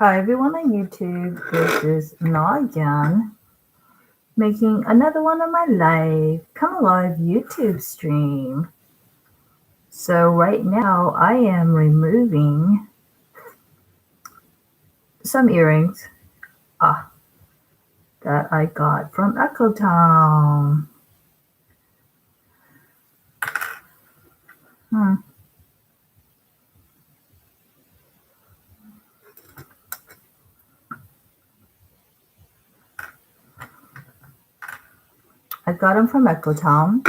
Hi everyone on YouTube, this is Na again, making another one of my come alive YouTube stream. So right now I am removing some earrings that I got from Echo Town. I got them from Echo Town.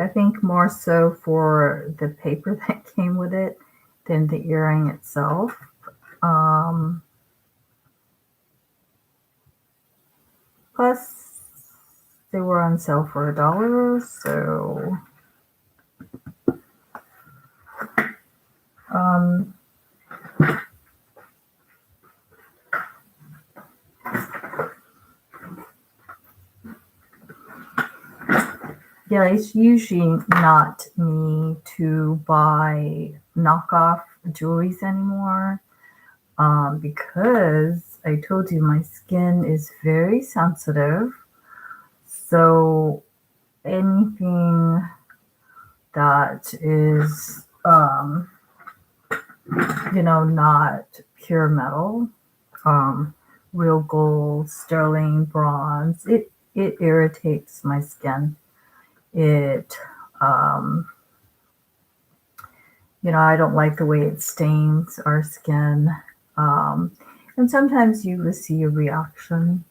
I think more so for the paper that came with it than the earring itself. Plus, they were on sale for $1, so yeah, it's usually not me to buy knockoff jewelries anymore because I told you my skin is very sensitive. So anything that is, not pure metal, real gold, sterling, bronze, it irritates my skin. It, I don't like the way it stains our skin. And sometimes you will see a reaction.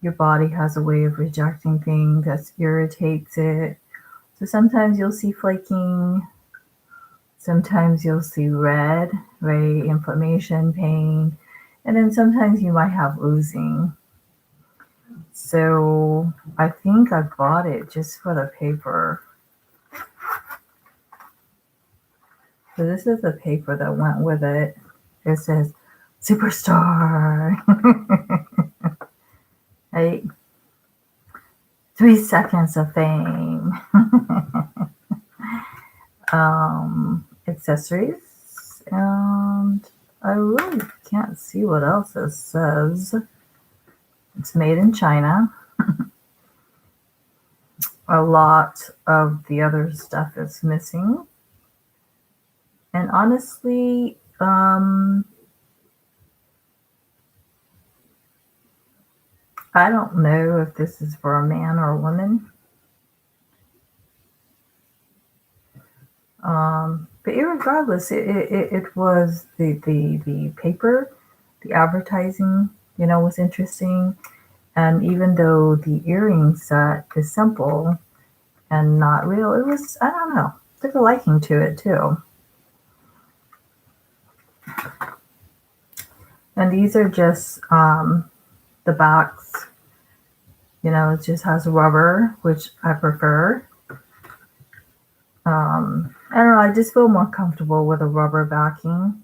Your body has a way of rejecting things that irritates it. So sometimes you'll see flaking. Sometimes you'll see red, inflammation, pain. And then sometimes you might have oozing. So I think I bought it just for the paper. So this is the paper that went with it. It says Superstar. Right? 3 seconds of fame. Accessories. And I really can't see what else it says. It's made in China. A lot of the other stuff is missing. And honestly, I don't know if this is for a man or a woman. But irregardless, it was the paper, the advertising, was interesting. And even though the earring set is simple and not real, it was, I don't know, took a liking to it too. And these are just the backs. It just has rubber, which I prefer. I don't know, I just feel more comfortable with a rubber backing.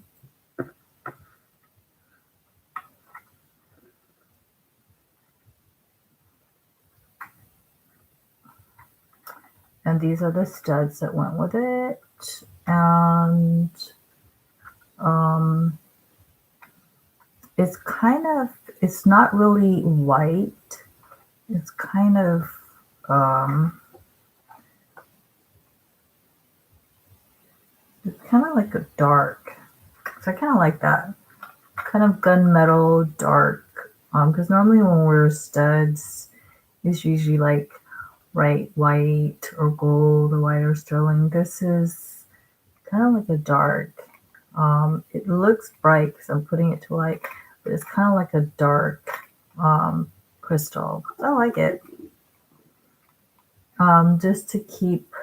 And these are the studs that went with it. And it's not really white. It's kind of, it's kind of like a dark. So I kind of like that. Kind of gunmetal dark. Because normally when we wear studs, it's usually like bright white or gold or white or sterling. This is kind of like a dark. It looks bright because I'm putting it to light, but it's kind of like a dark crystal. I like it. Just to keep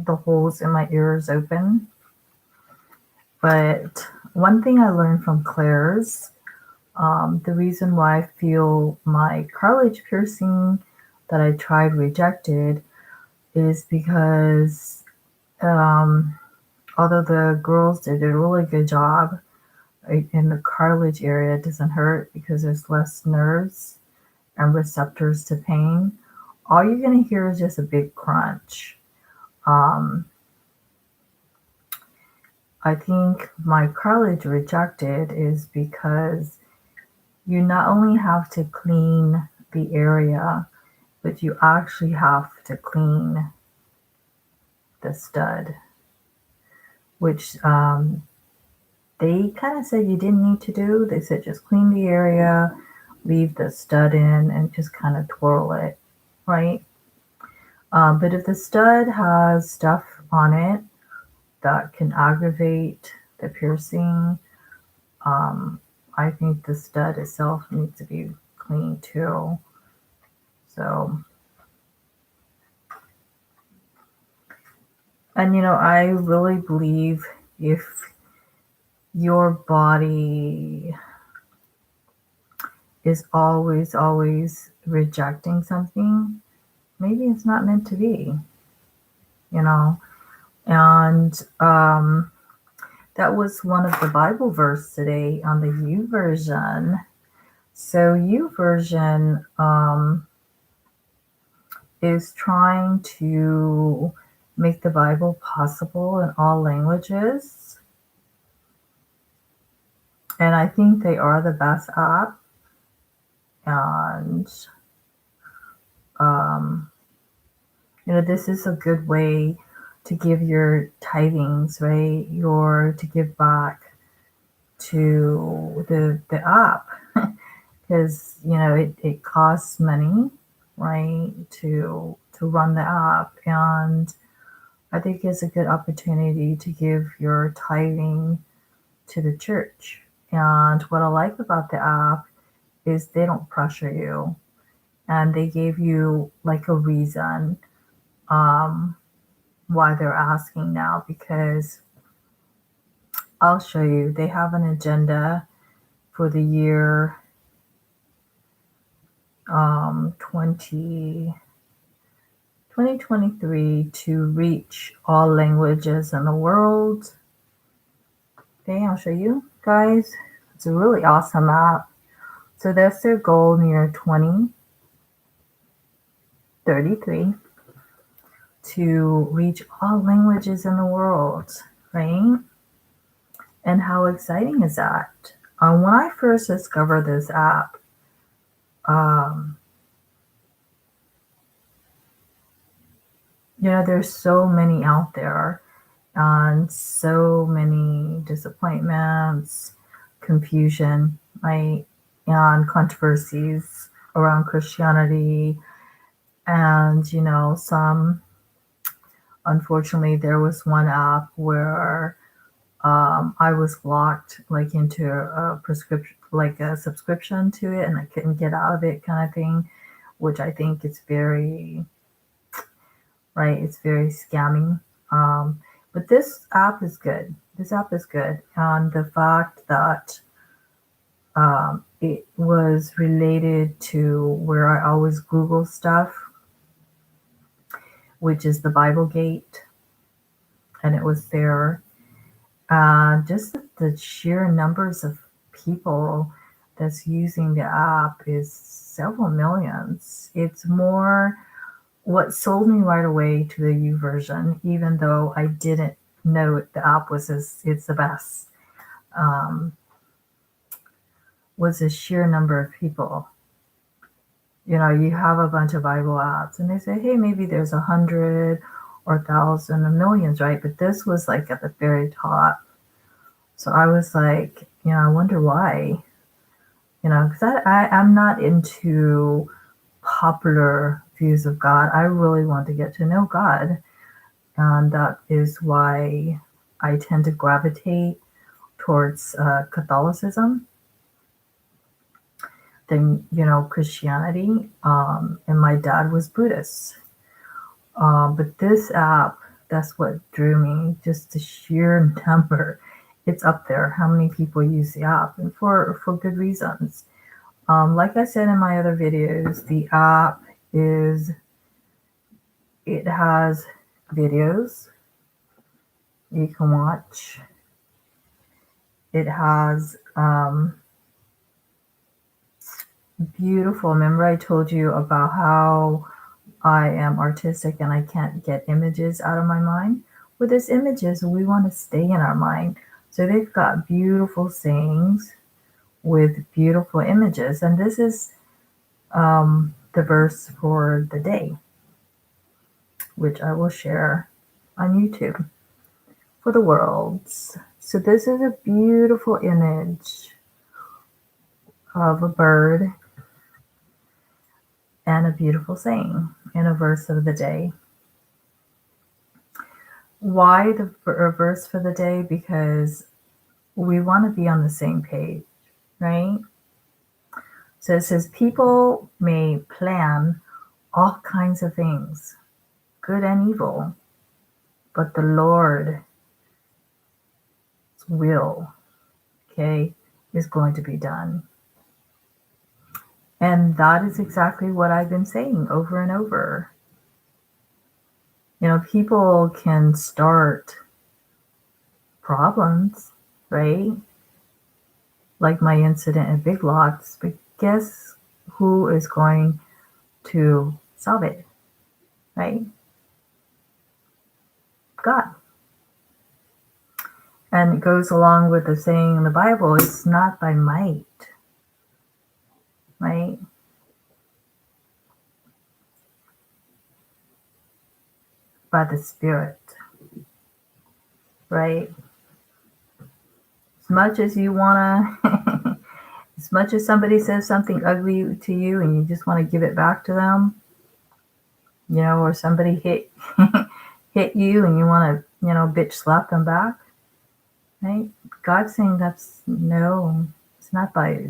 the holes in my ears open. But one thing I learned from Claire's, the reason why I feel my cartilage piercing that I tried rejected is because although the girls did a really good job in the cartilage area, it doesn't hurt because there's less nerves and receptors to pain. all you're going to hear is just a big crunch. Um, I think my cartilage rejected is because you not only have to clean the area, but you actually have to clean the stud, which they kind of said you didn't need to do. They said just clean the area, leave the stud in, and just kind of twirl it, right? But if the stud has stuff on it that can aggravate the piercing, um, I think the stud itself needs to be cleaned too. So, and I really believe if your body is always rejecting something, maybe it's not meant to be, you know. And that was one of the Bible verse today on the U version. So U version is trying to make the Bible possible in all languages. And I think they are the best app. And this is a good way to give your tithings, right? To give back to the app, because it costs money, right, to run the app. And I think it's a good opportunity to give your tithing to the church. And what I like about the app is they don't pressure you, and they gave you like a reason why they're asking now, because I'll show you. They have an agenda for the year 2023 to reach all languages in the world. Okay, I'll show you guys. It's a really awesome app. So that's their goal in year 2033, to reach all languages in the world, right? And how exciting is that? When I first discovered this app, there's so many out there, and so many disappointments, confusion, right? And controversies around Christianity. And, some, unfortunately, there was one app where I was blocked like into a prescription, like a subscription to it, and I couldn't get out of it, kind of thing, which I think is very, right, it's very scammy. But this app is good. This app is good. And the fact that it was related to where I always Google stuff, which is the Bible Gate, and it was there. Just the sheer numbers of people that's using the app is several millions. It's more. What sold me right away to the U version, even though I didn't know the app it's the best, was the sheer number of people. You have a bunch of Bible apps, and they say, hey, maybe there's 100 or 1,000 or millions, right? But this was like at the very top. So I was like, I wonder why. Because I'm not into popular views of God. I really want to get to know God. And that is why I tend to gravitate towards Catholicism than, Christianity. And my dad was Buddhist. But this app, that's what drew me, just the sheer number. It's up there, how many people use the app, and for good reasons. Like I said in my other videos, the app it has videos you can watch. It has beautiful, remember I told you about how I am artistic and I can't get images out of my mind. Well, there's images and we want to stay in our mind. So they've got beautiful sayings with beautiful images. And this is the verse for the day, which I will share on YouTube for the worlds. So this is a beautiful image of a bird and a beautiful saying in a verse of the day. Why the verse for the day? Because we want to be on the same page, right? So it says, people may plan all kinds of things, good and evil, but the Lord's will, okay, is going to be done. And that is exactly what I've been saying over and over. You know, people can start problems, right? Like my incident at Big Lots, but guess who is going to solve it, right? God. And it goes along with the saying in the Bible, it's not by might, right? By the Spirit, right? As much as you want to, as much as somebody says something ugly to you and you just want to give it back to them, you know, or somebody hit hit you and you want to, you know, bitch slap them back, right? God's saying that's no, it's not by,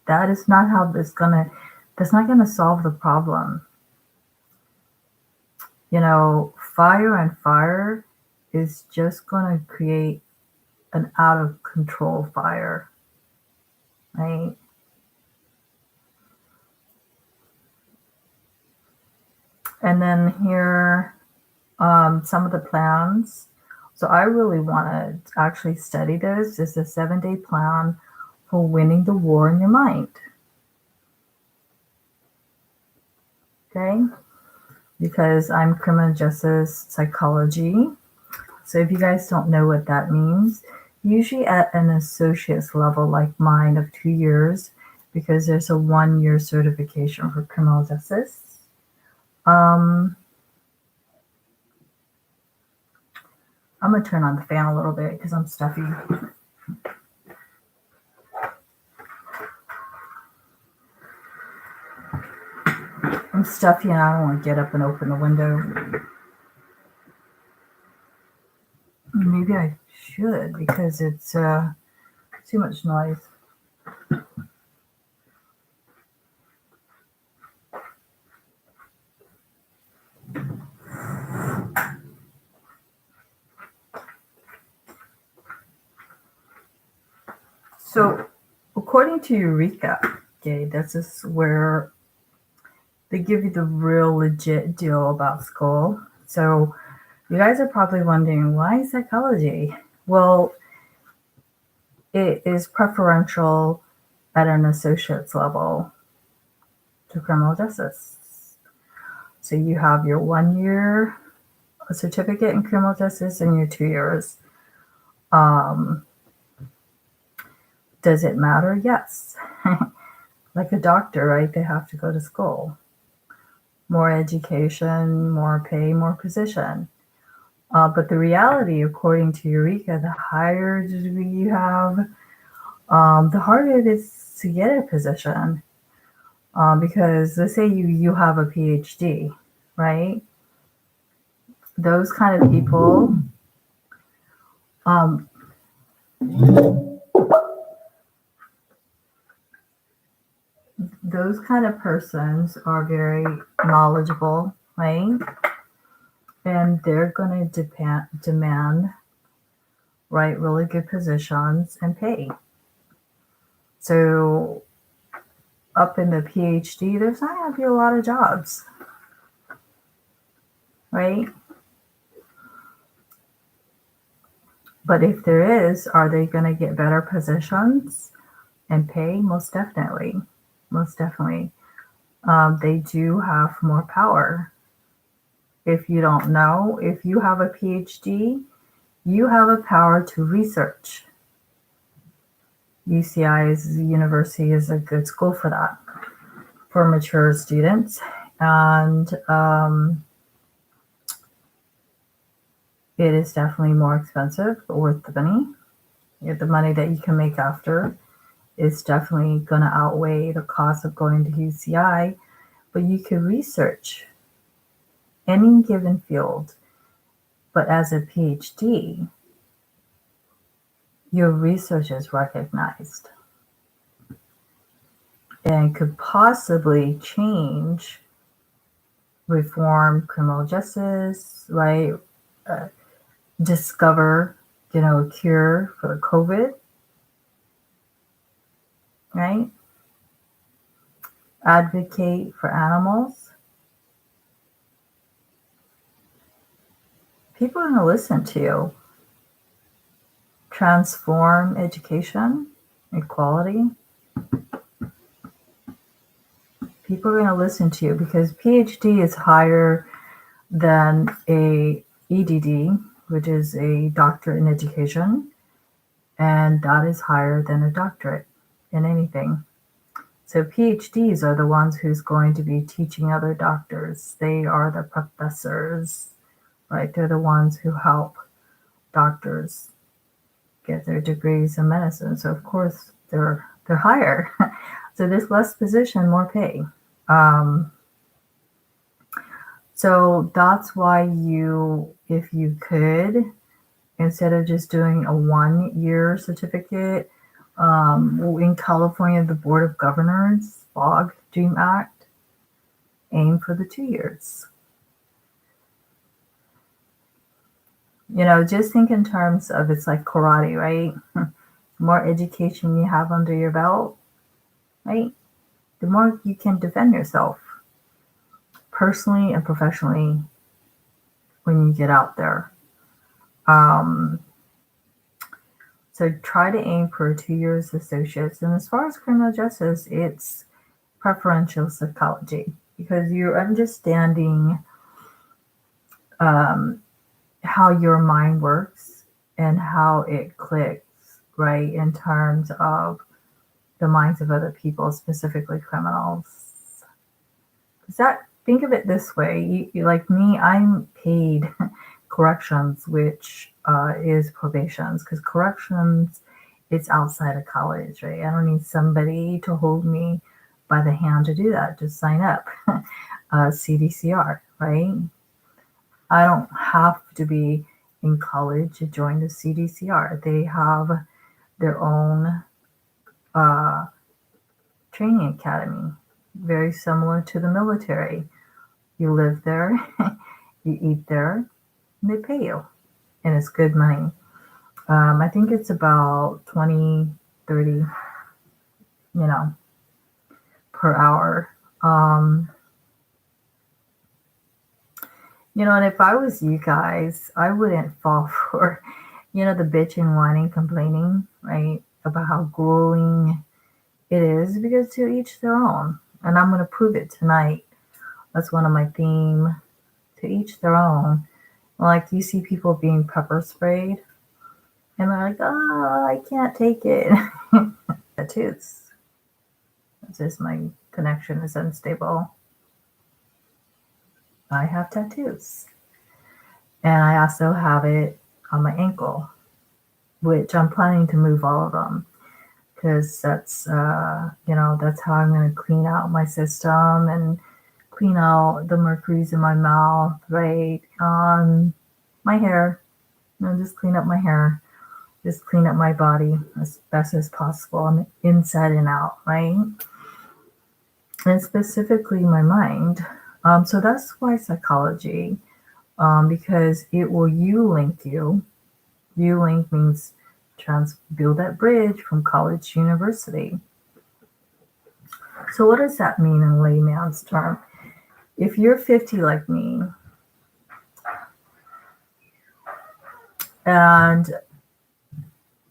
that is not how that's not gonna solve the problem. You know, fire and fire is just gonna create an out of control fire, right? And then here, some of the plans. So I really want to actually study this. It's a 7-day plan for winning the war in your mind. Okay? Because I'm criminal justice psychology. So if you guys don't know what that means, usually at an associate's level like mine of 2 years, because there's a 1-year certification for criminal justice. I'm going to turn on the fan a little bit because I'm stuffy. I'm stuffy and I don't want to get up and open the window. Maybe I should because it's too much noise. So, according to Eureka, okay, this is where they give you the real legit deal about school. So, you guys are probably wondering, why psychology? Well, it is preferential at an associate's level to criminal justice. So, you have your 1-year certificate in criminal justice and your 2 years. Does it matter? Yes. Like a doctor, right? They have to go to school. More education, more pay, more position. But the reality, according to Eureka, the higher degree you have, the harder it is to get a position. Because let's say you have a PhD, right? Those kind of people, those kind of persons are very knowledgeable, right? And they're going to demand, right, really good positions and pay. So up in the PhD, there's not going to be a lot of jobs, right? But if there is, are they going to get better positions and pay? Most definitely. Most definitely. They do have more power. If you don't know, if you have a PhD, you have a power to research. UCI's university is a good school for that, for mature students. And it is definitely more expensive, but worth the money. The money that you can make after is definitely going to outweigh the cost of going to UCI. But you can research any given field. But as a PhD, your research is recognized and could possibly change, reform criminal justice, right? Discover, a cure for COVID, right? Advocate for animals. People are going to listen to you. Transform education, equality. People are going to listen to you because PhD is higher than a EDD, which is a doctorate in education, and that is higher than a doctorate in anything. So PhDs are the ones who's going to be teaching other doctors. They are the professors, right? They're the ones who help doctors get their degrees in medicine. So of course they're higher. So there's less position, more pay. So that's why if you could, instead of just doing a 1-year certificate, in California, the Board of Governors, FOG, DREAM Act, aim for the 2 years. Just think in terms of, it's like karate, right? The more education you have under your belt, right? The more you can defend yourself personally and professionally when you get out there. So try to aim for 2 years associates. And as far as criminal justice, it's preferential psychology because you're understanding how your mind works and how it clicks, right, in terms of the minds of other people, specifically criminals. Think of it this way. You like me, I'm paid corrections, which is probations, because corrections, it's outside of college, right? I don't need somebody to hold me by the hand to do that. Just sign up. CDCR, right? I don't have to be in college to join the CDCR. They have their own training academy, very similar to the military. You live there, you eat there, and they pay you. And it's good money. I think it's about 20, 30, per hour. And if I was you guys, I wouldn't fall for, the bitching, whining, complaining, right? About how grueling it is, because to each their own. And I'm going to prove it tonight. That's one of my theme. To each their own. Like you see people being pepper sprayed, and they're like, "Oh, I can't take it." Tattoos. It's just my connection is unstable. I have tattoos, and I also have it on my ankle, which I'm planning to move all of them because that's that's how I'm going to clean out my system and clean out the mercuries in my mouth, right? On my hair, just clean up my hair, just clean up my body as best as possible, inside and out, right? And specifically my mind. So that's why psychology, because it will link you. Link means build that bridge from college to university. So what does that mean in layman's term? If you're 50 like me, and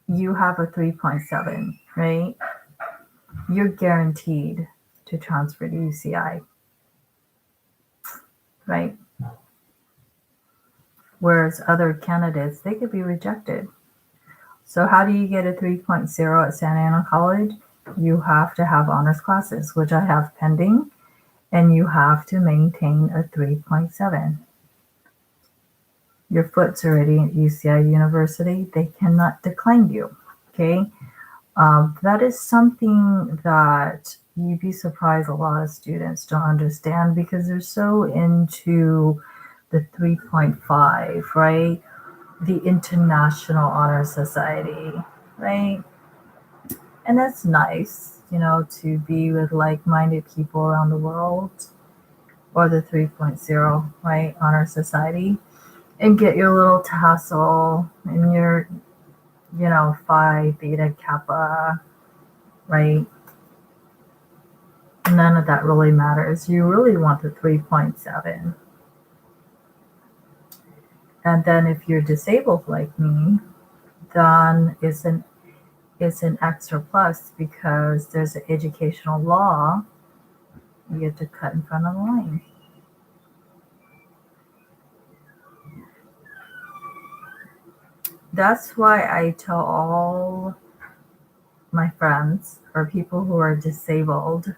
you have a 3.7, right? You're guaranteed to transfer to UCI, right? Whereas other candidates, they could be rejected. So how do you get a 3.0 at Santa Ana College? You have to have honors classes, which I have pending, and you have to maintain a 3.7. Your foot's already at UCI University. They cannot decline you, okay? That is something that you'd be surprised a lot of students don't understand because they're so into the 3.5, right? The International Honor Society, right? And that's nice, to be with like-minded people around the world, or the 3.0, right? Honor Society, and get your little tassel and your, Phi Beta Kappa, right? None of that really matters. You really want the 3.7. And then if you're disabled like me, then it's an extra plus because there's an educational law you get to cut in front of the line. That's why I tell all my friends or people who are disabled,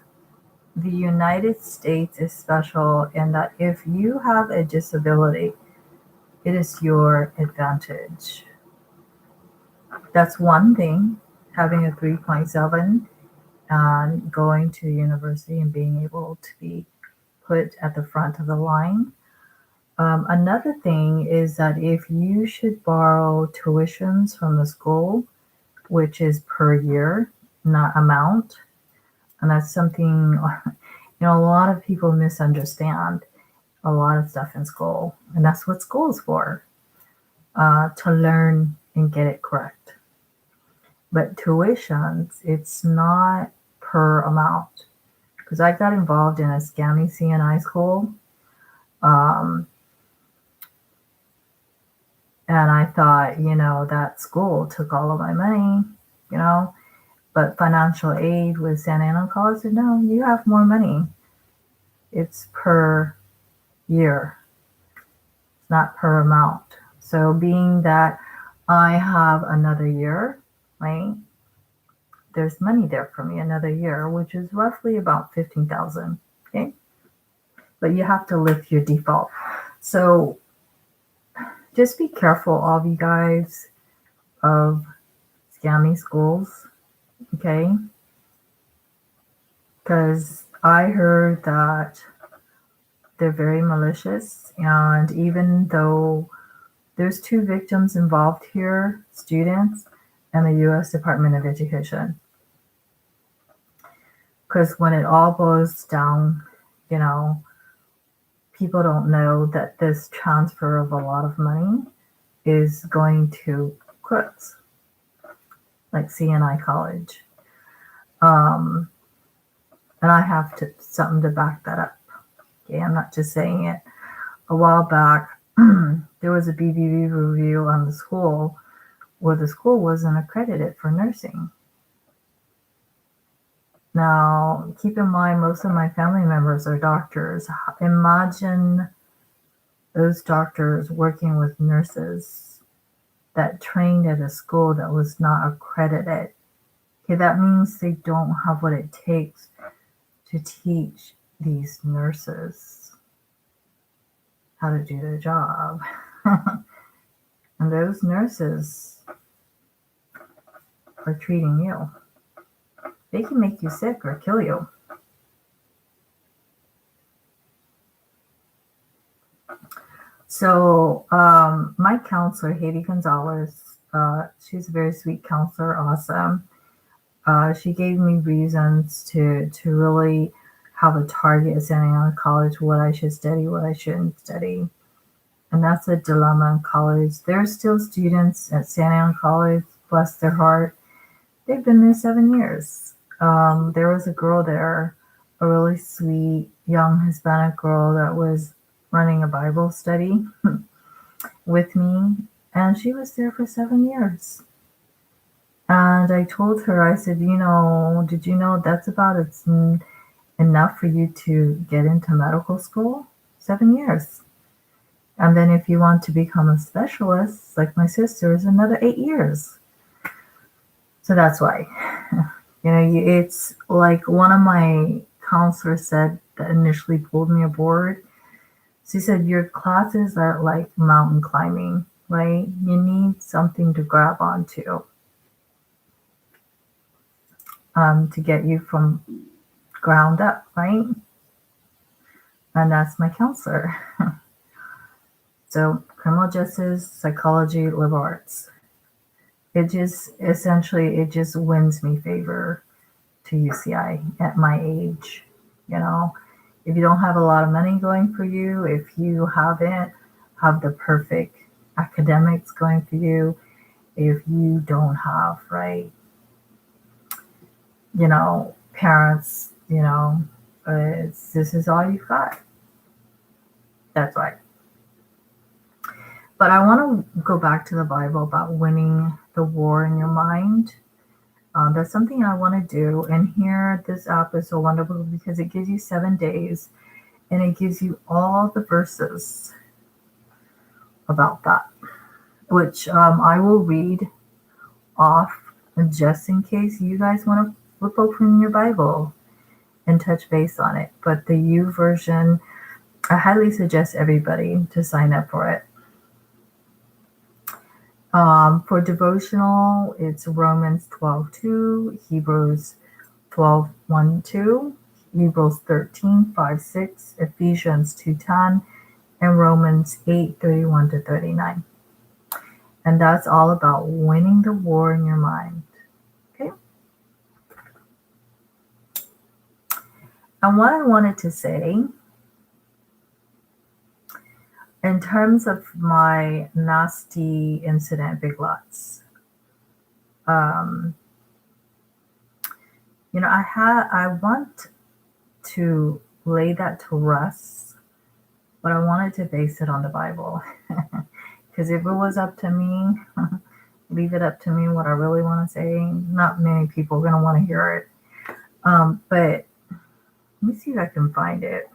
the United States is special in that if you have a disability, it is your advantage. That's one thing, having a 3.7 and going to university and being able to be put at the front of the line. Another thing is that if you should borrow tuitions from the school, which is per year, not amount, and that's something a lot of people misunderstand a lot of stuff in school, and that's what school is for, to learn and get it correct. But tuitions, it's not per amount, because I got involved in a scammy CNI school, um, and I thought, that school took all of my money, you know, but financial aid with Santa Ana College said, no, you have more money. It's per year, it's not per amount. So being that I have another year, right? There's money there for me another year, which is roughly about 15,000. Okay, but you have to lift your default. So just be careful, all of you guys, of scammy schools. Okay, because I heard that they're very malicious, and even though there's two victims involved here, students and the U.S. Department of Education. Because when it all boils down, you know, people don't know that this transfer of a lot of money is going to crooks like CNI College. And I have something to back that up. Okay, I'm not just saying it. A while back, there was a BBB review on the school where the school wasn't accredited for nursing. Now, keep in mind, most of my family members are doctors. Imagine those doctors working with nurses that trained at a school that was not accredited. Okay, that means they don't have what it takes to teach these nurses how to do their job. And those nurses are treating you. They can make you sick or kill you. So my counselor, Haiti Gonzalez, she's a very sweet counselor, awesome. She gave me reasons to really have a target at Santa Ana College, what I should study, what I shouldn't study. And that's a dilemma in college. There's still students at Santa Ana College, bless their heart. They've been there 7 years. There was a girl there, a really sweet young Hispanic girl that was running a Bible study with me, and she was there for 7 years. And I told her, I said, did you know that's about enough for you to get into medical school? 7 years. And then if you want to become a specialist, like my sister, is another 8 years. So that's why, it's like one of my counselors said that initially pulled me aboard. She said, your classes are like mountain climbing, right? You need something to grab onto to get you from ground up, right? And that's my counselor. So criminal justice, psychology, liberal arts. It just wins me favor to UCI at my age. You know, if you don't have a lot of money going for you, if you haven't have the perfect academics going for you, if you don't have, right, parents, this is all you've got. That's why. But I want to go back to the Bible about winning the war in your mind. That's something I want to do. And here, this app is so wonderful because it gives you 7 days and it gives you all the verses about that, which I will read off just in case you guys want to flip open your Bible and touch base on it. But the U version, I highly suggest everybody to sign up for it. For devotional, it's Romans 12:2, Hebrews 12:1-2, Hebrews 13:5-6, Ephesians 2:10, and Romans 8:31-39. And that's all about winning the war in your mind. Okay. And what I wanted to say, in terms of my nasty incident, Big Lots, I want to lay that to rest, but I wanted to base it on the Bible. Because if it was up to me, leave it up to me what I really want to say, not many people are going to want to hear it. But let me see if I can find it.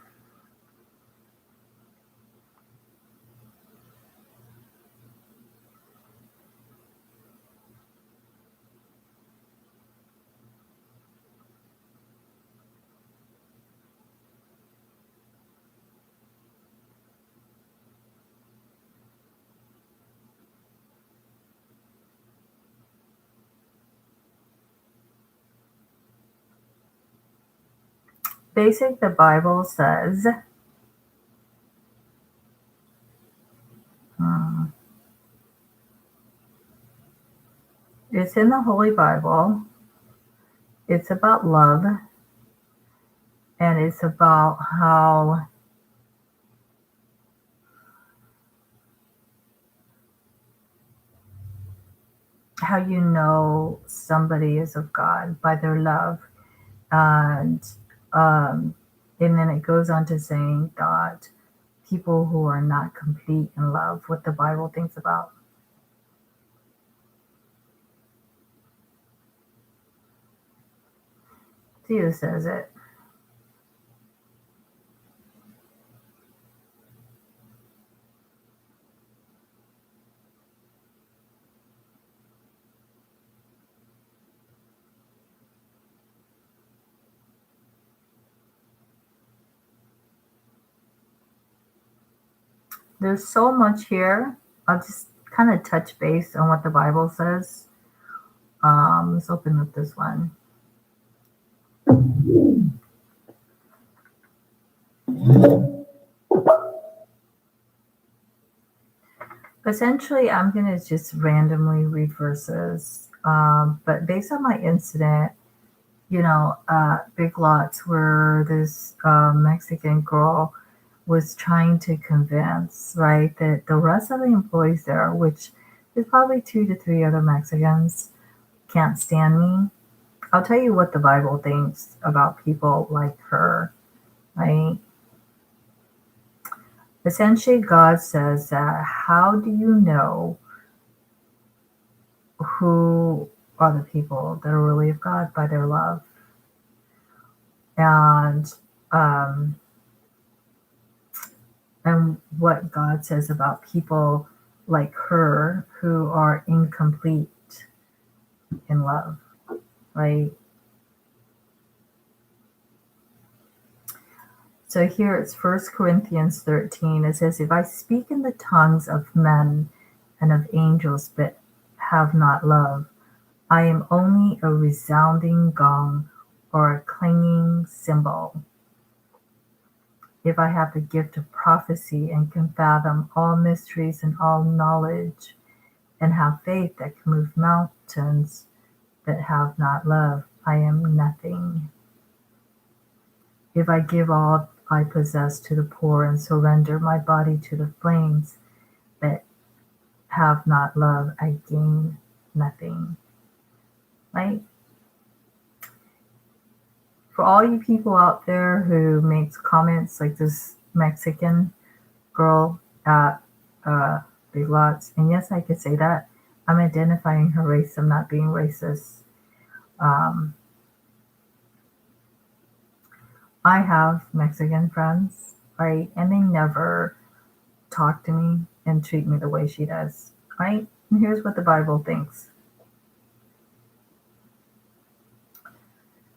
The Bible says, it's in the Holy Bible. It's about love, and it's about how you know somebody is of God by their love. And then it goes on to saying that people who are not complete in love, what the Bible thinks about. See who says it. There's so much here. I'll just kind of touch base on what the Bible says. Let's open up this one. Essentially, I'm going to just randomly read verses. But based on my incident, Big Lots, where this Mexican girl was trying to convince, right, that the rest of the employees there, which is probably 2 to 3 other Mexicans, can't stand me. I'll tell you what the Bible thinks about people like her, right? Essentially, God says that how do you know who are the people that are really of God? By their love. And and what God says about people like her who are incomplete in love, right? So here it's 1 Corinthians 13. It says, if I speak in the tongues of men and of angels, but have not love, I am only a resounding gong or a clanging cymbal. If I have the gift of prophecy and can fathom all mysteries and all knowledge, and have faith that can move mountains, but have not love, I am nothing. If I give all I possess to the poor and surrender my body to the flames, but have not love, I gain nothing. Right? For all you people out there who makes comments like this Mexican girl at Big Lots, and yes, I could say that. I'm identifying her race. I'm not being racist. I have Mexican friends, right? And they never talk to me and treat me the way she does, right? And here's what the Bible thinks.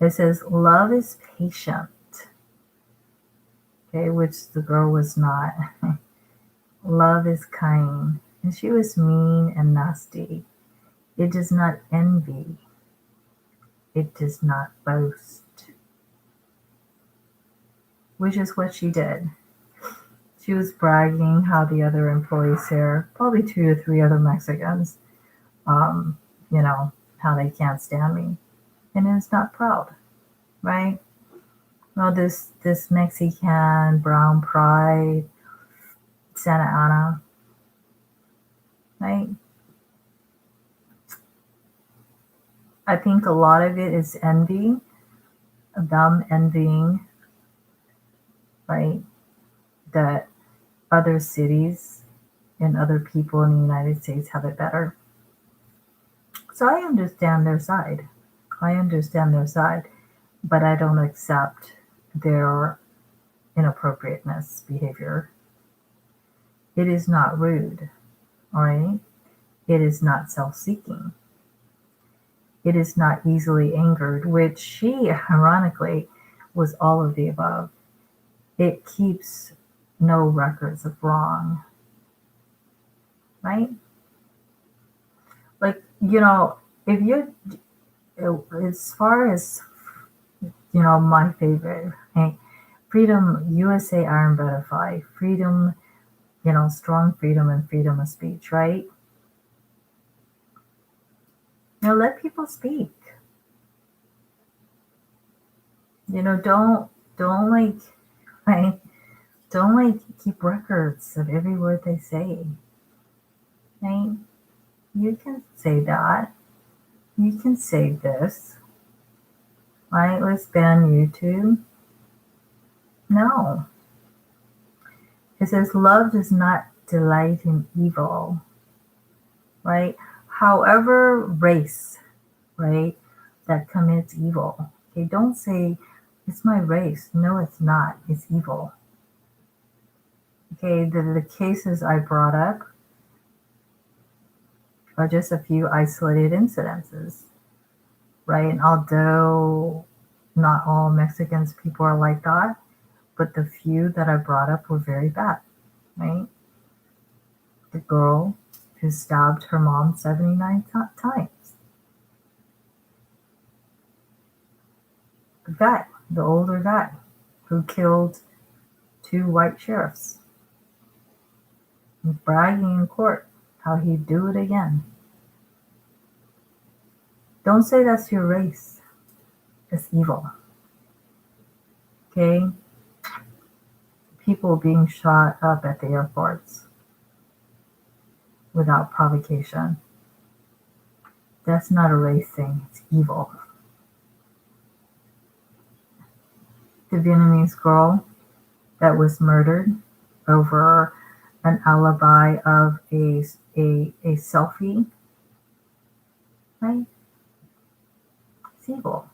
It says, love is patient, okay, which the girl was not. Love is kind, and she was mean and nasty. It does not envy. It does not boast, which is what she did. She was bragging how the other employees here, probably 2 or 3 other Mexicans, how they can't stand me. And it's not proud, right? Well, this Mexican brown pride, Santa Ana, right? I think a lot of it is envy, them envying, right, that other cities and other people in the United States have it better. So I understand their side. But I don't accept their inappropriateness behavior. It is not rude, all right? It is not self-seeking. It is not easily angered, which she, ironically, was all of the above. It keeps no records of wrong, right? Like, if you, as far as, my favorite, right? Freedom, USA Iron Butterfly, freedom, strong freedom and freedom of speech, right? Let people speak. Don't like, right? Don't like keep records of every word they say, right? You can say that. You can say this, right? Let's ban YouTube. No. It says love does not delight in evil, right? However race, right, that commits evil. Okay, don't say it's my race. No, it's not. It's evil. Okay, the cases I brought up are just a few isolated incidences, right? And although not all Mexicans people are like that, but the few that I brought up were very bad, right? The girl who stabbed her mom 79 times. The guy, the older guy, who killed 2 white sheriffs, bragging in court how he'd do it again. Don't say that's your race. It's evil. Okay? People being shot up at the airports without provocation. That's not a race thing. It's evil. The Vietnamese girl that was murdered over an alibi of a selfie, right? It's evil.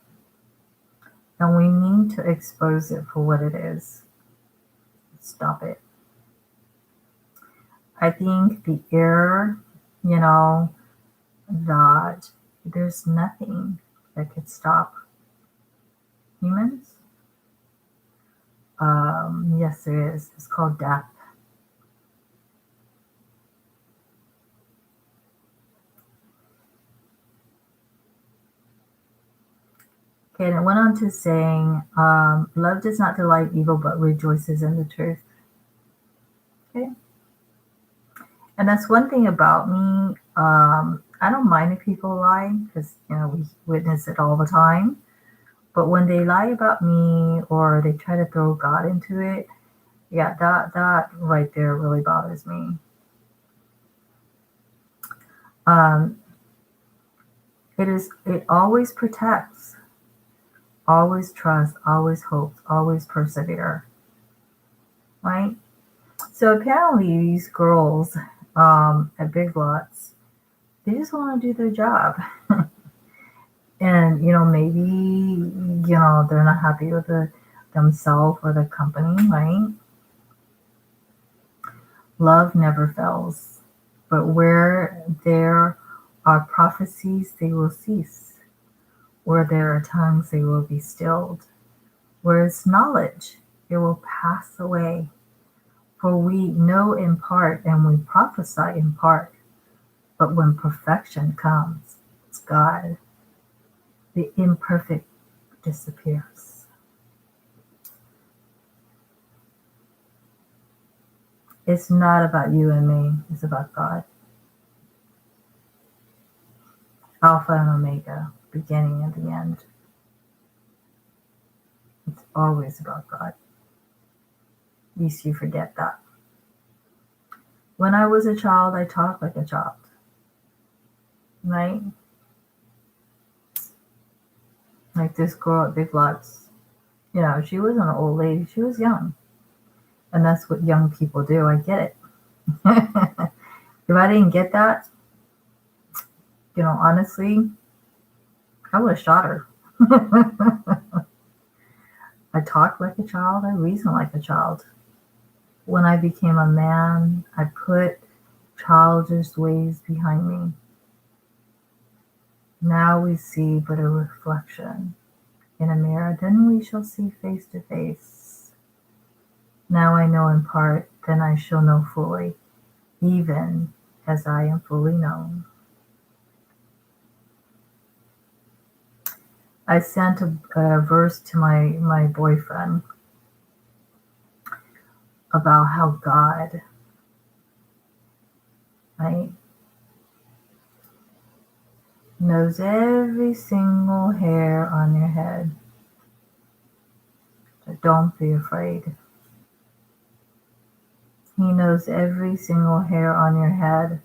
And we need to expose it for what it is. Stop it. I think the air, you know, that there's nothing that could stop humans. Yes, there is. It's called death. Okay, and it went on to saying, love does not delight evil, but rejoices in the truth. Okay, and that's one thing about me. I don't mind if people lie because we witness it all the time. But when they lie about me or they try to throw God into it, yeah, that right there really bothers me. Um, it always protects, always trusts, always hopes, always persevere, right? So apparently these girls at Big Lots, they just want to do their job. And maybe they're not happy with themselves or the company, right? Love never fails, but where there are prophecies, they will cease. Where there are tongues, they will be stilled. Where is knowledge, it will pass away. For we know in part and we prophesy in part, but when perfection comes, it's God. The imperfect disappears. It's not about you and me, it's about God. Alpha and Omega, beginning and the end. It's always about God. At least you forget that. When I was a child, I talked like a child, right? Like this girl at Big Lots, she wasn't an old lady, she was young. And that's what young people do. I get it. If I didn't get that, honestly, I would have shot her. I talked like a child, I reasoned like a child. When I became a man, I put childish ways behind me. Now we see but a reflection in a mirror, then we shall see face to face. Now I know in part, then I shall know fully, even as I am fully known. I sent a verse to my boyfriend about how God, right, knows every single hair on your head. So don't be afraid. He knows every single hair on your head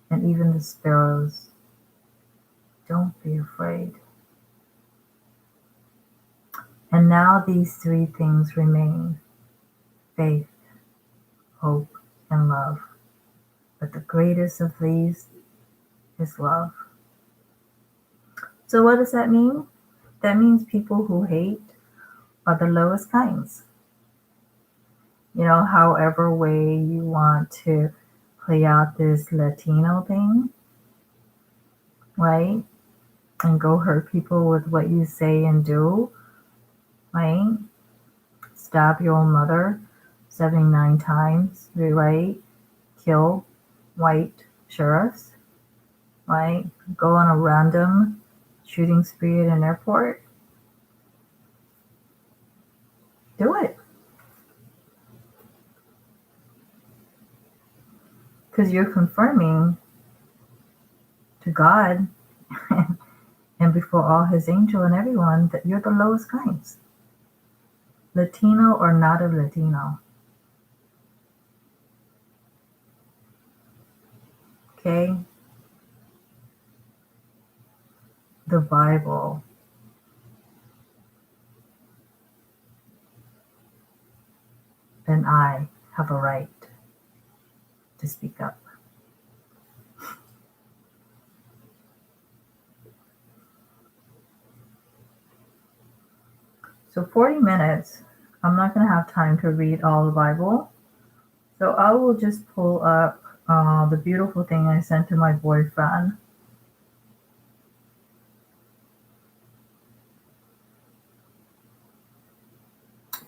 and even the sparrows. Don't be afraid. And now these three things remain: faith, hope, and love. But the greatest of these is love. So what does that mean? That means people who hate are the lowest kinds. However way you want to play out this Latino thing, right? And go hurt people with what you say and do, right? Stab your own mother 79 times, right? Kill white sheriffs, right? Go on a random shooting spree at an airport. Do it. Because you're confirming to God and before all his angel and everyone that you're the lowest kinds. Latino or not a Latino. Okay? The Bible. And I have a right to speak up. So 40 minutes, I'm not going to have time to read all the Bible. So I will just pull up the beautiful thing I sent to my boyfriend.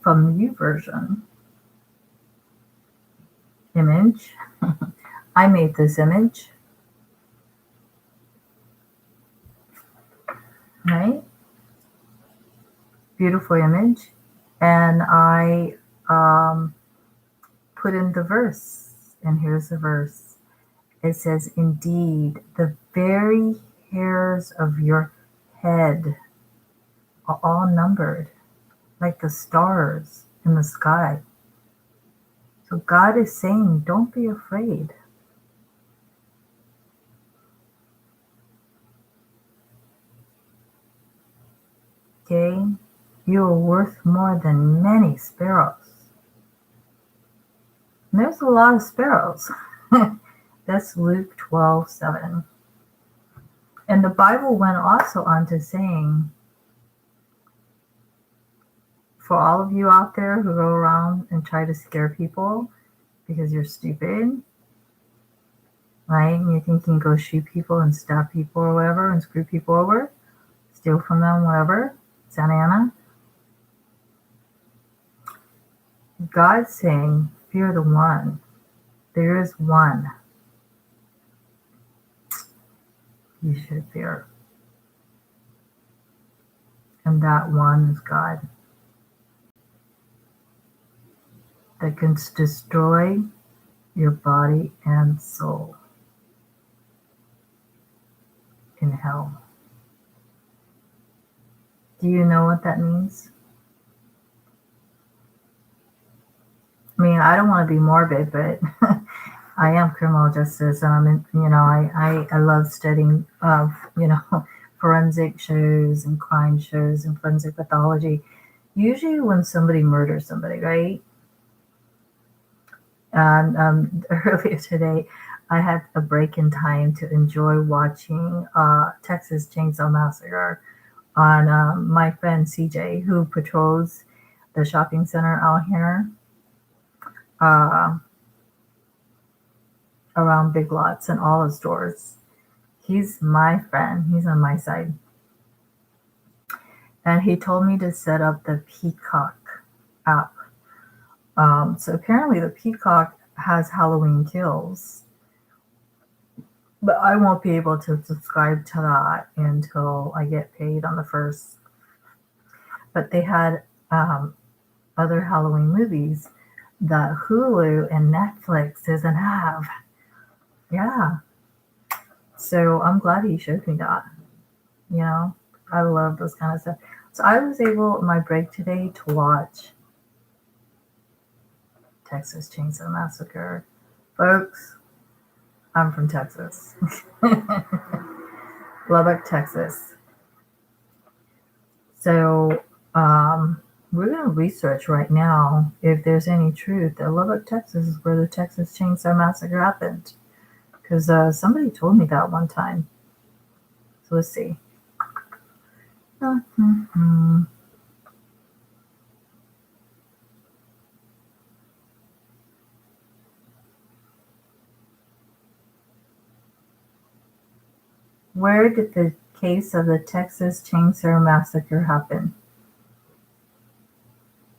From the YouVersion. Image. I made this image. Right? Beautiful image. And I put in the verse. And here's the verse. It says, "Indeed, the very hairs of your head are all numbered, like the stars in the sky." So God is saying, don't be afraid. Okay? You are worth more than many sparrows. And there's a lot of sparrows. That's Luke 12:7. And the Bible went also on to saying, for all of you out there who go around and try to scare people because you're stupid, right? And you think you can go shoot people and stab people or whatever and screw people over, steal from them, whatever, Santa Ana. God's saying, fear the one. There is one you should fear. And that one is God. That can destroy your body and soul in hell. Do you know what that means? I mean, I don't want to be morbid, but I am criminal justice, and I'm in, I love studying forensic shows and crime shows and forensic pathology. Usually when somebody murders somebody, right? And earlier today, I had a break in time to enjoy watching Texas Chainsaw Massacre on my friend CJ, who patrols the shopping center out here around Big Lots and all the stores. He's my friend. He's on my side. And he told me to set up the Peacock app. So apparently the Peacock has Halloween Kills. But I won't be able to subscribe to that until I get paid on the 1st. But they had other Halloween movies that Hulu and Netflix doesn't have. Yeah. So I'm glad he showed me that. I love those kind of stuff. So I was able, my break today, to watch Texas Chainsaw Massacre. Folks, I'm from Texas. Lubbock, Texas. So we're going to research right now if there's any truth that Lubbock, Texas is where the Texas Chainsaw Massacre happened. Because somebody told me that one time. So let's see. Where did the case of the Texas Chainsaw Massacre happen?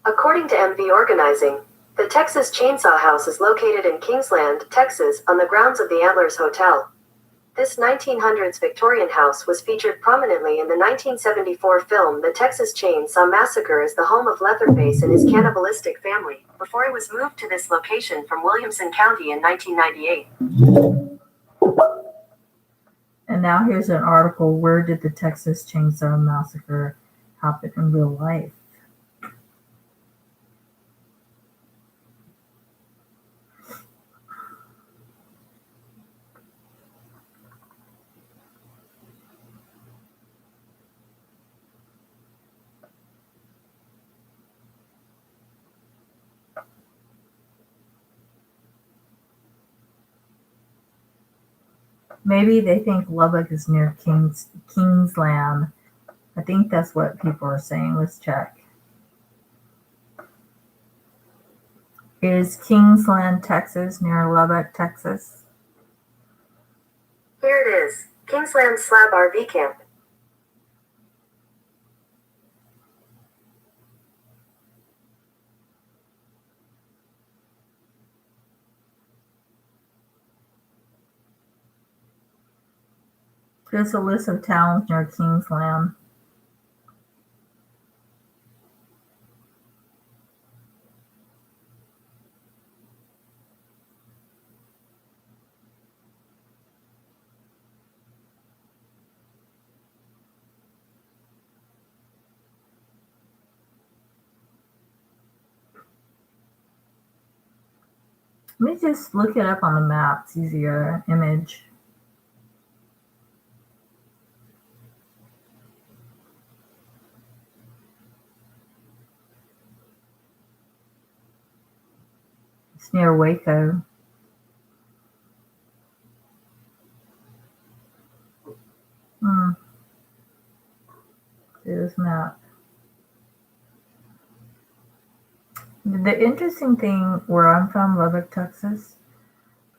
According to MV Organizing, the Texas Chainsaw House is located in Kingsland, Texas, on the grounds of the Antlers Hotel. This 1900s Victorian house was featured prominently in the 1974 film The Texas Chainsaw Massacre as the home of Leatherface and his cannibalistic family, before it was moved to this location from Williamson County in 1998. And now here's an article, where did the Texas Chainsaw Massacre happen in real life? Maybe they think Lubbock is near Kingsland. I think that's what people are saying. Let's check. Is Kingsland, Texas near Lubbock, Texas? Here it is. Kingsland Slab RV Camp. Here's a list of towns near Kingsland. Let me just look it up on the map. It's easier. Image. It's near Waco. See this map. The interesting thing where I'm from, Lubbock, Texas,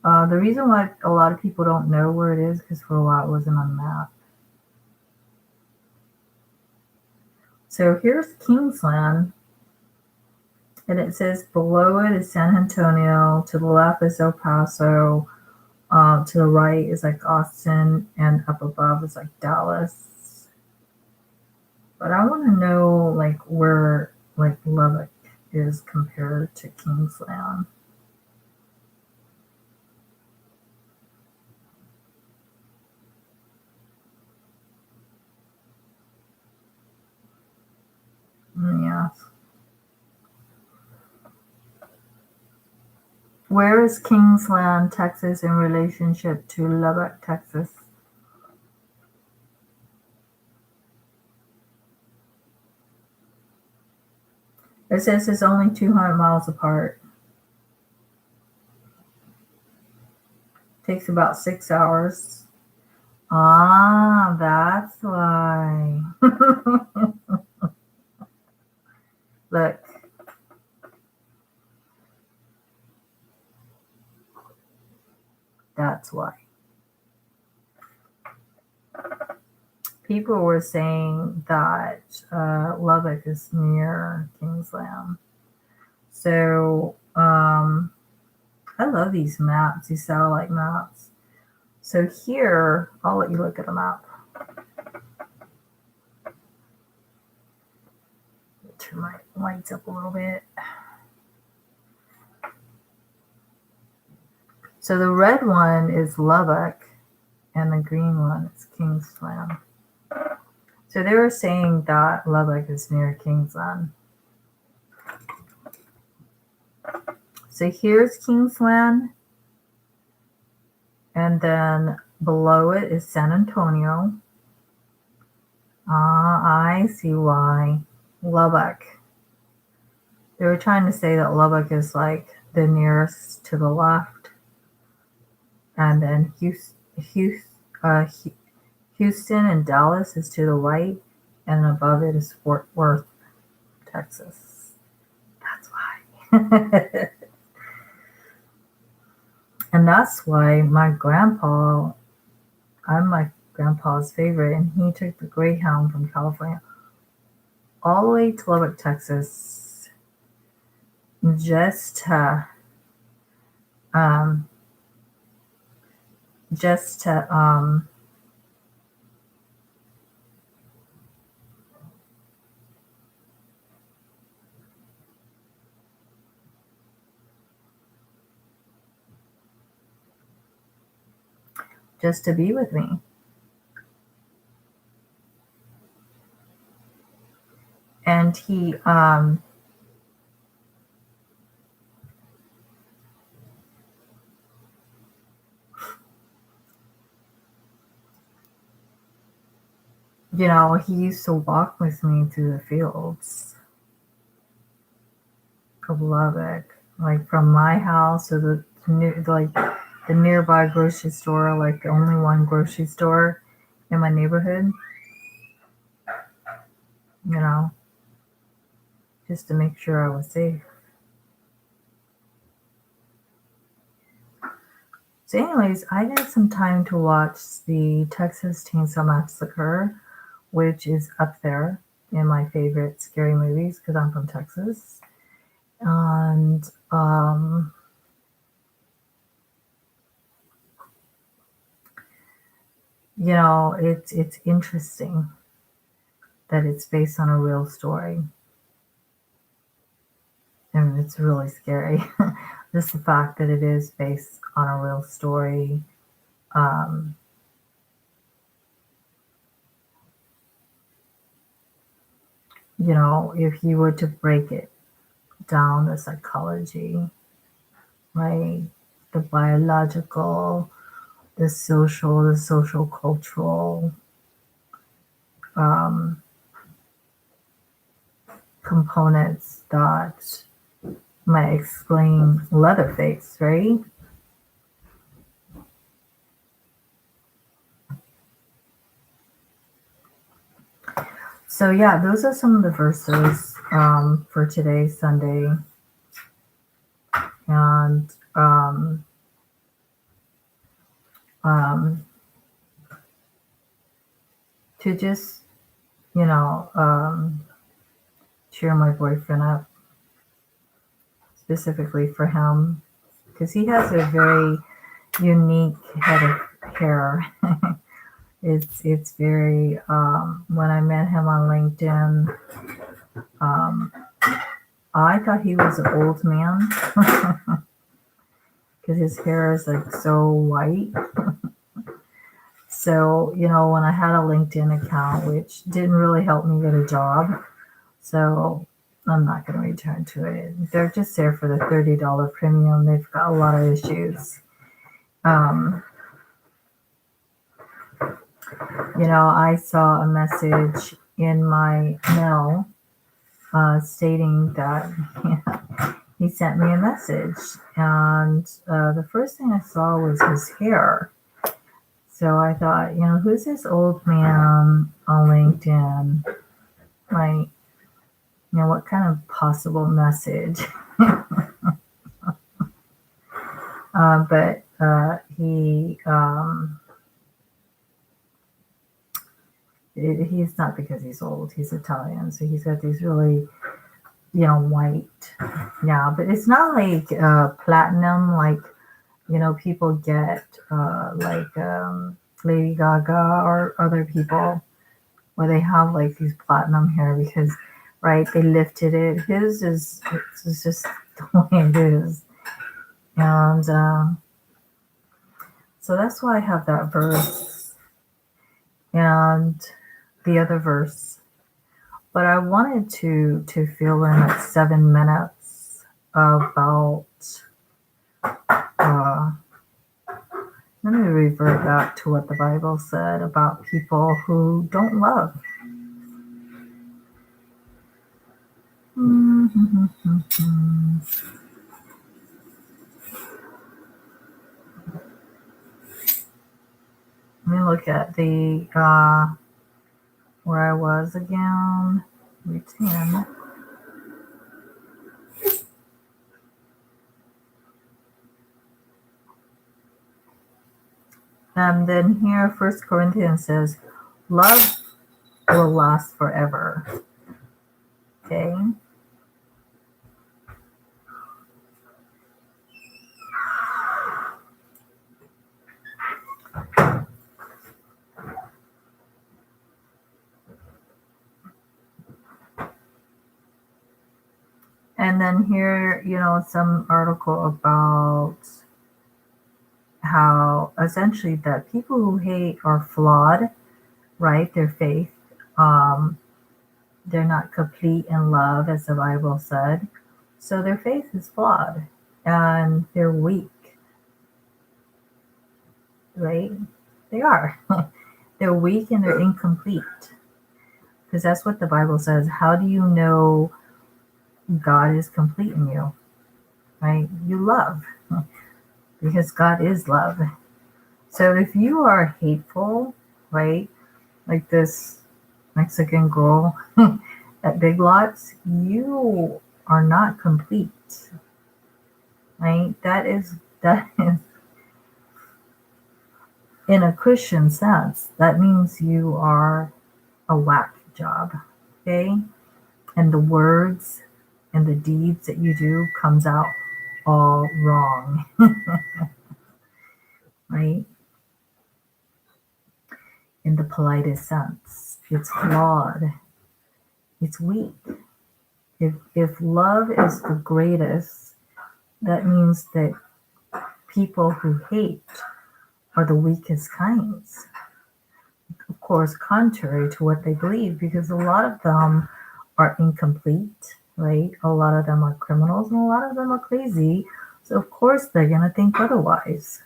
the reason why a lot of people don't know where it is because for a while it wasn't on the map. So here's Kingsland, and it says below it is San Antonio, to the left is El Paso, to the right is like Austin, and up above is like Dallas. But I want to know like where like Lubbock is compared to Kingsland. Yeah. Where is Kingsland, Texas in relationship to Lubbock, Texas? It says it's only 200 miles apart. Takes about 6 hours. Ah, that's why. Look. That's why. People were saying that Lubbock is near Kingsland. So I love these maps, these satellite maps. So here, I'll let you look at the map. Turn my lights up a little bit. So the red one is Lubbock and the green one is Kingsland. So they were saying that Lubbock is near Kingsland. So here's Kingsland, and then below it is San Antonio. I see why. Lubbock. They were trying to say that Lubbock is like the nearest to the left, and then Houston and Dallas is to the right, and above it is Fort Worth, Texas. That's why. And that's why my grandpa, I'm my grandpa's favorite, and he took the Greyhound from California all the way to Lubbock, Texas, just to just to be with me. And he he used to walk with me through the fields of Lubbock, like from my house to the nearby grocery store, like the only one grocery store in my neighborhood, just to make sure I was safe. So, anyways, I had some time to watch the Texas Chainsaw Massacre, which is up there in my favorite scary movies because I'm from Texas. And it's interesting that it's based on a real story, and it's really scary. Just the fact that it is based on a real story. Um, if you were to break it down, the psychology, right, the biological, the social cultural um, components that might explain Leatherface, right? So yeah, those are some of the verses for today, Sunday, and um, to just cheer my boyfriend up, specifically for him, because he has a very unique head of hair. It's very when I met him on LinkedIn, um, I thought he was an old man because his hair is like so white. So, when I had a LinkedIn account, which didn't really help me get a job, so I'm not going to return to it. They're just there for the $30 premium. They've got a lot of issues. I saw a message in my mail stating that he sent me a message, and the first thing I saw was his hair. So I thought, who's this old man on LinkedIn? Like, what kind of possible message? But he's not because he's old. He's Italian, so he's got these really, white. Yeah, but it's not like platinum, like people get like Lady Gaga or other people where they have like these platinum hair because, right, they lifted it. His is it's just the way it is, and so that's why I have that verse and the other verse. But I wanted to fill in at 7 minutes about. Let me revert back to what the Bible said about people who don't love. Let me look at the where I was again. Routine. And then here, 1 Corinthians says, love will last forever. Okay. And then here, some article about how essentially that people who hate are flawed, right? Their faith. They're not complete in love, as the Bible said. So their faith is flawed and they're weak, right? They are. They're weak and they're incomplete. Because that's what the Bible says. How do you know God is complete in you? Right? You love. Because God is love. So if you are hateful, right? Like this Mexican girl at Big Lots, you are not complete. Right? That is in a Christian sense, that means you are a whack job, okay? And the words and the deeds that you do comes out all wrong, right? In the politest sense. It's flawed. It's weak. If love is the greatest, that means that people who hate are the weakest kinds. Of course, contrary to what they believe, because a lot of them are incomplete, right? A lot of them are criminals and a lot of them are crazy. So, of course, they're going to think otherwise.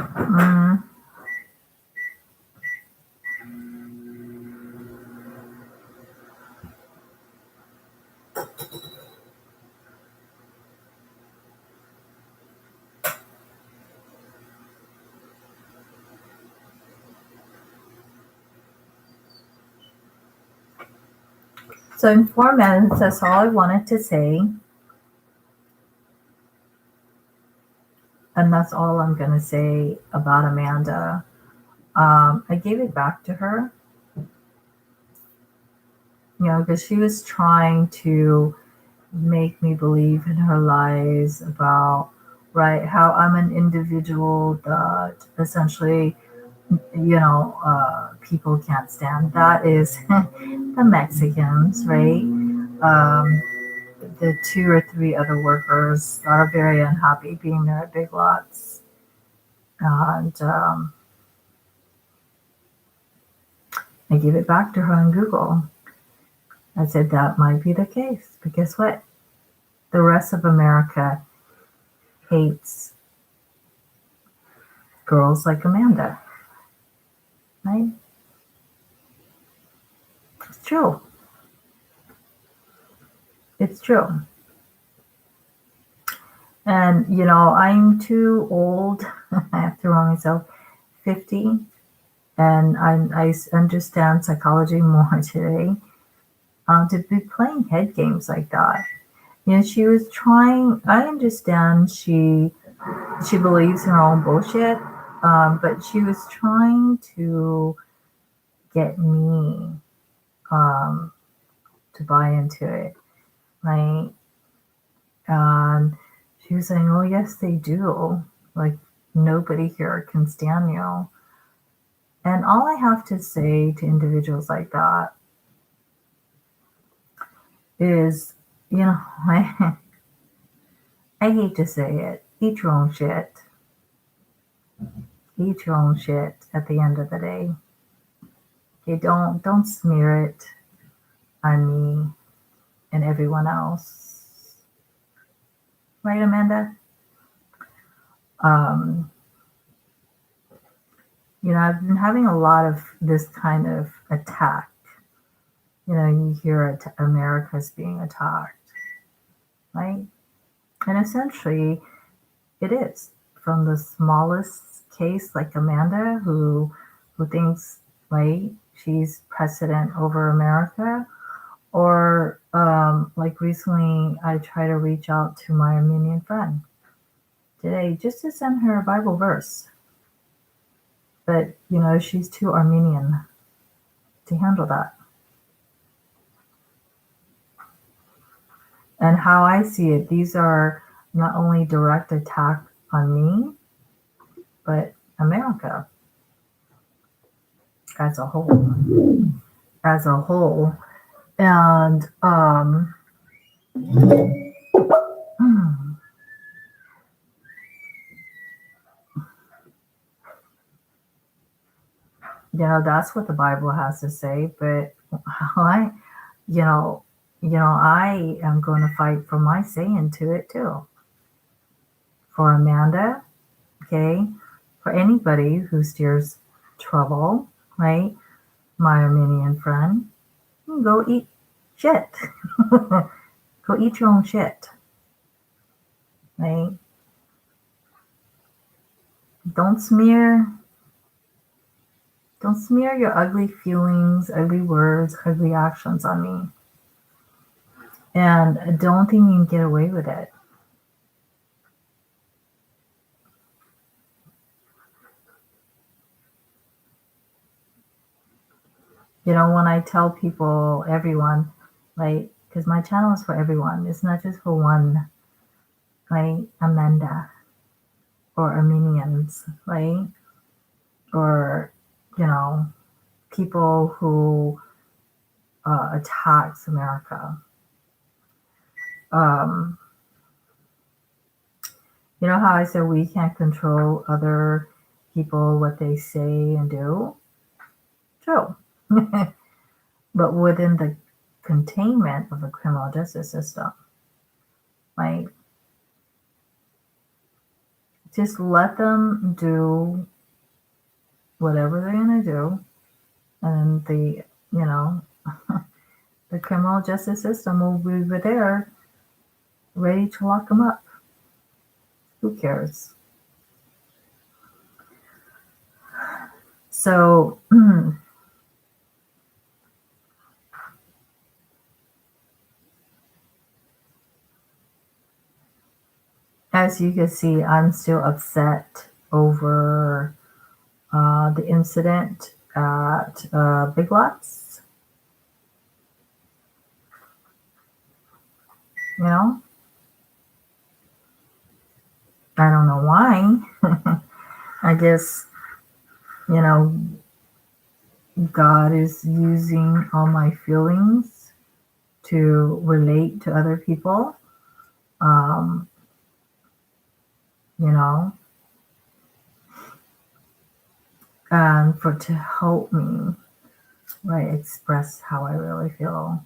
Mm. So, in 4 minutes, that's all I wanted to say. And that's all I'm going to say about Amanda. I gave it back to her, because she was trying to make me believe in her lies about, right, how I'm an individual that essentially, people can't stand. That is the Mexicans, right? The 2 or 3 other workers that are very unhappy being there at Big Lots. And I gave it back to her on Google. I said that might be the case, but guess what? The rest of America hates girls like Amanda, right? It's true. It's true. And, I'm too old. I have to remind myself, 50. And I understand psychology more today, to be playing head games like that. She was trying, I understand she believes in her own bullshit, but she was trying to get me to buy into it, right? And she was saying, oh, yes, they do. Like, nobody here can stand you. And all I have to say to individuals like that is, I hate to say it, eat your own shit. Eat your own shit at the end of the day. Okay, don't smear it on me and everyone else. Right, Amanda? I've been having a lot of this kind of attack. You hear America's being attacked, right? And essentially, it is from the smallest case, like Amanda, who thinks, right, she's president over America, or like recently, I try to reach out to my Armenian friend today just to send her a Bible verse. But, she's too Armenian to handle that. And how I see it, these are not only direct attack on me, but America as a whole. And, that's what the Bible has to say, but I, I am going to fight for my say into it too. For Amanda, okay, for anybody who steers trouble, right? My Armenian friend, go eat shit. Go eat your own shit, right? Don't smear your ugly feelings, ugly words, ugly actions on me. And I don't think you can get away with it. You know, when I tell people, everyone, like, because my channel is for everyone, it's not just for one, right? Amanda or Armenians, right? Or, you know, people who attacks America. Um, you know how I said we can't control other people, what they say and do? True. But within the containment of the criminal justice system, like, just let them do whatever they're going to do. And you know, the criminal justice system will be there ready to lock them up. Who cares? So, as you can see, I'm still upset over the incident at Big Lots. You know, I don't know why. I guess, you know, God is using all my feelings to relate to other people. Um, you know, and to help me, right, express how I really feel.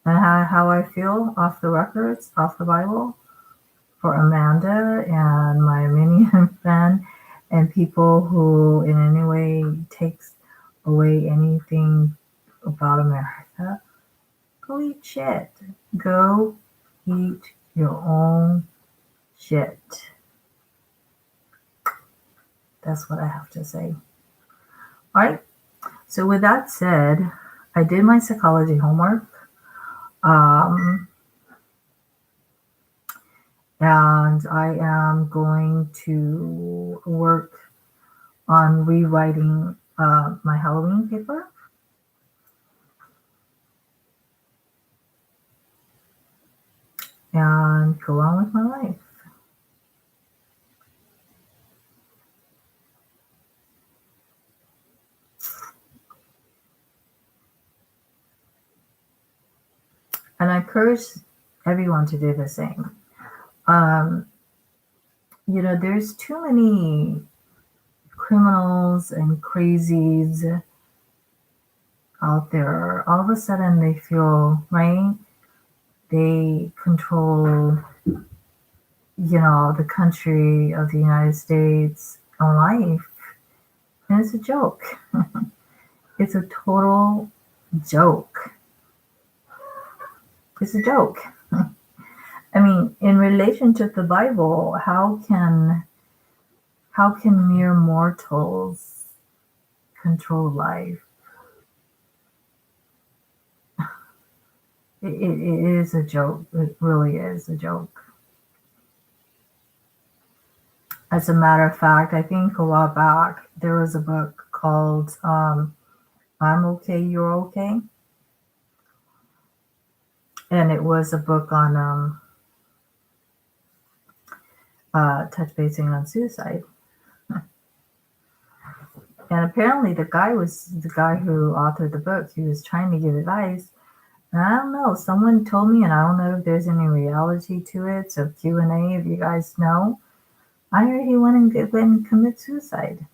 And how I feel off the records, off the Bible, for Amanda and my Armenian friend and people who in any way takes away anything about America. Go eat shit. Go eat your own shit. That's what I have to say. All right. So with that said, I did my psychology homework. And I am going to work on rewriting my Halloween paper. And go on with my life. And I encourage everyone to do the same. You know, there's too many criminals and crazies out there. All of a sudden they feel, right? They control, you know, the country of the United States and life. And it's a joke. It's a total joke. It's a joke. I mean, in relation to the Bible, how can mere mortals control life? It is a joke. It really is a joke. As a matter of fact, I think a while back there was a book called "I'm Okay, You're Okay," and it was a book on touch basing on suicide. And apparently, the guy who authored the book. He was trying to give advice. And I don't know. Someone told me, and I don't know if there's any reality to it. So Q&A, if you guys know. I heard he went and commit suicide.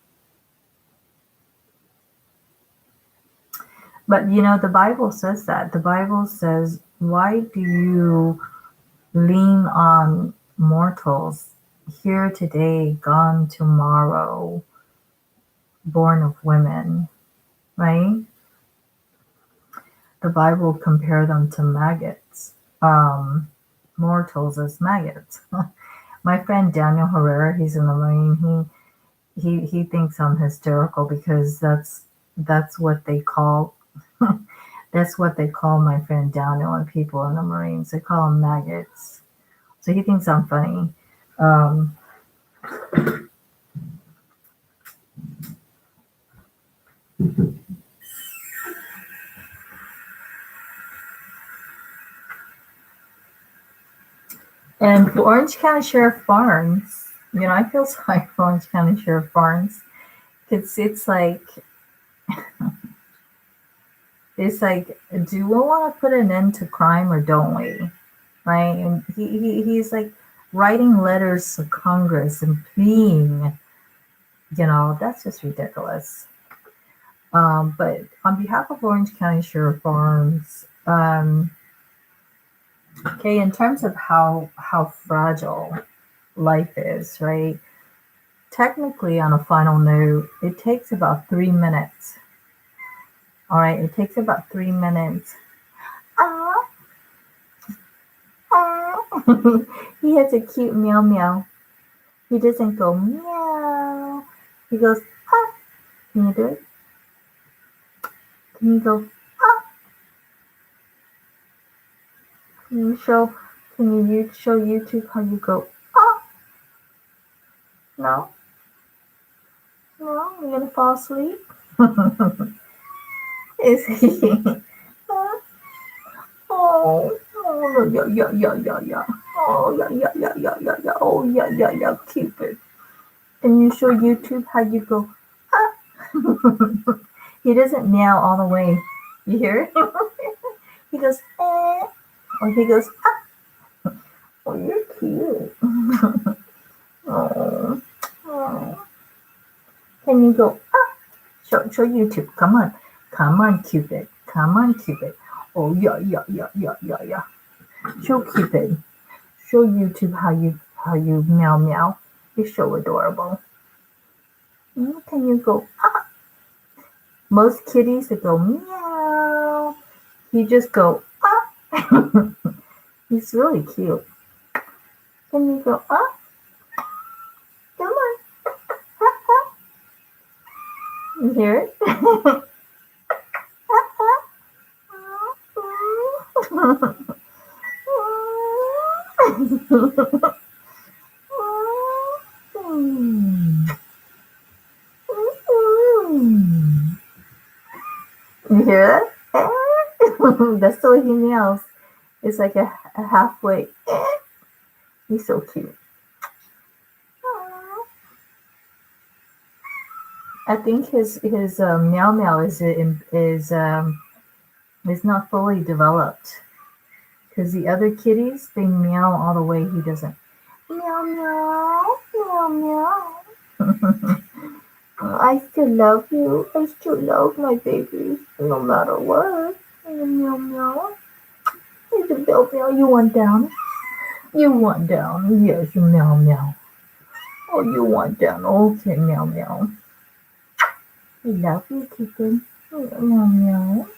But you know, the Bible says that. The Bible says, "Why do you lean on mortals, here today, gone tomorrow, born of women," right? The Bible compared them to maggots, mortals as maggots. My friend Daniel Herrera, he's in the Marine. He thinks I'm hysterical because that's what they call That's what they call my friend Daniel and people in the Marines. They call them maggots. So he thinks I'm funny. Um, and for Orange County Sheriff Barnes, I feel sorry for Orange County Sheriff Barnes because it's like, do we want to put an end to crime or don't we? Right? And he's like writing letters to Congress and pleading, that's just ridiculous. But on behalf of Orange County Sheriff Barnes, okay, in terms of how fragile life is, right? Technically, on a final note, it takes about 3 minutes. All right, it takes about 3 minutes. He has a cute meow meow. He doesn't go meow. He goes, ah. Can you do it? Can you go, ah? Can you show YouTube how you go, ah? No? No? You're gonna fall asleep? Is he? Oh, yeah, yeah, yeah, yeah, yeah. Oh, yeah, yeah, yeah, yeah, yeah, yeah. Oh, yeah, yeah, yeah, Cupid. Can you show YouTube how you go, ah? He doesn't meow all the way. You hear it? He goes, eh. Or he goes, ah. Oh, you're cute. Oh, oh. Can you go, ah? Show YouTube. Come on, Cupid. Come on, Cupid. Oh, yeah, yeah, yeah, yeah, yeah, yeah. Show Cupid. Show YouTube how you meow meow. You're so adorable. Can you go, ah? Most kitties that go meow. You just go, ah. He's really cute. Can you go, ah? Come on. You hear it? You hear it? That's the way he meows. It's like a halfway. He's so cute. I think his meow meow is not fully developed because the other kitties they meow all the way. He doesn't. Meow meow meow meow. I still love you. I still love my babies no matter what. Meow meow. It's a meow meow. You want down? You want down? Yes, you meow meow. Oh, you want down? Okay, meow meow. I love you, kitten. Meow meow.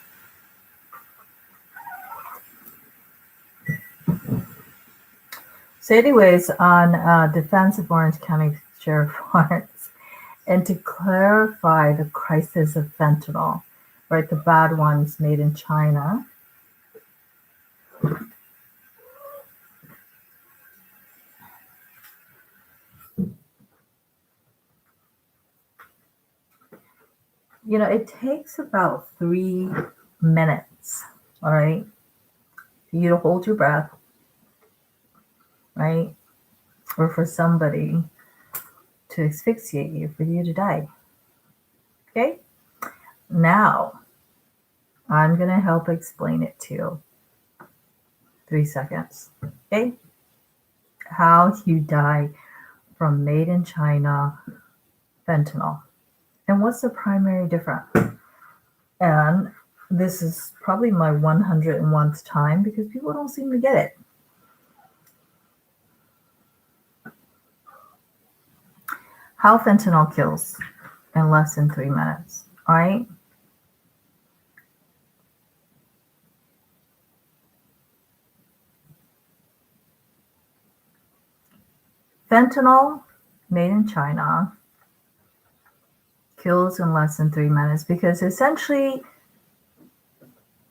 So, anyways, on defense of Orange County Sheriff Barnes, and to clarify the crisis of fentanyl, right, the bad ones made in China. It takes about 3 minutes, all right, for you to hold your breath, right, or for somebody to asphyxiate you, for you to die. Okay? Now, I'm going to help explain it to you. 3 seconds. Okay? How you die from made in China fentanyl. And what's the primary difference? And this is probably my 101st time because people don't seem to get it. How fentanyl kills in less than 3 minutes. All right? Fentanyl made in China kills in less than 3 minutes because essentially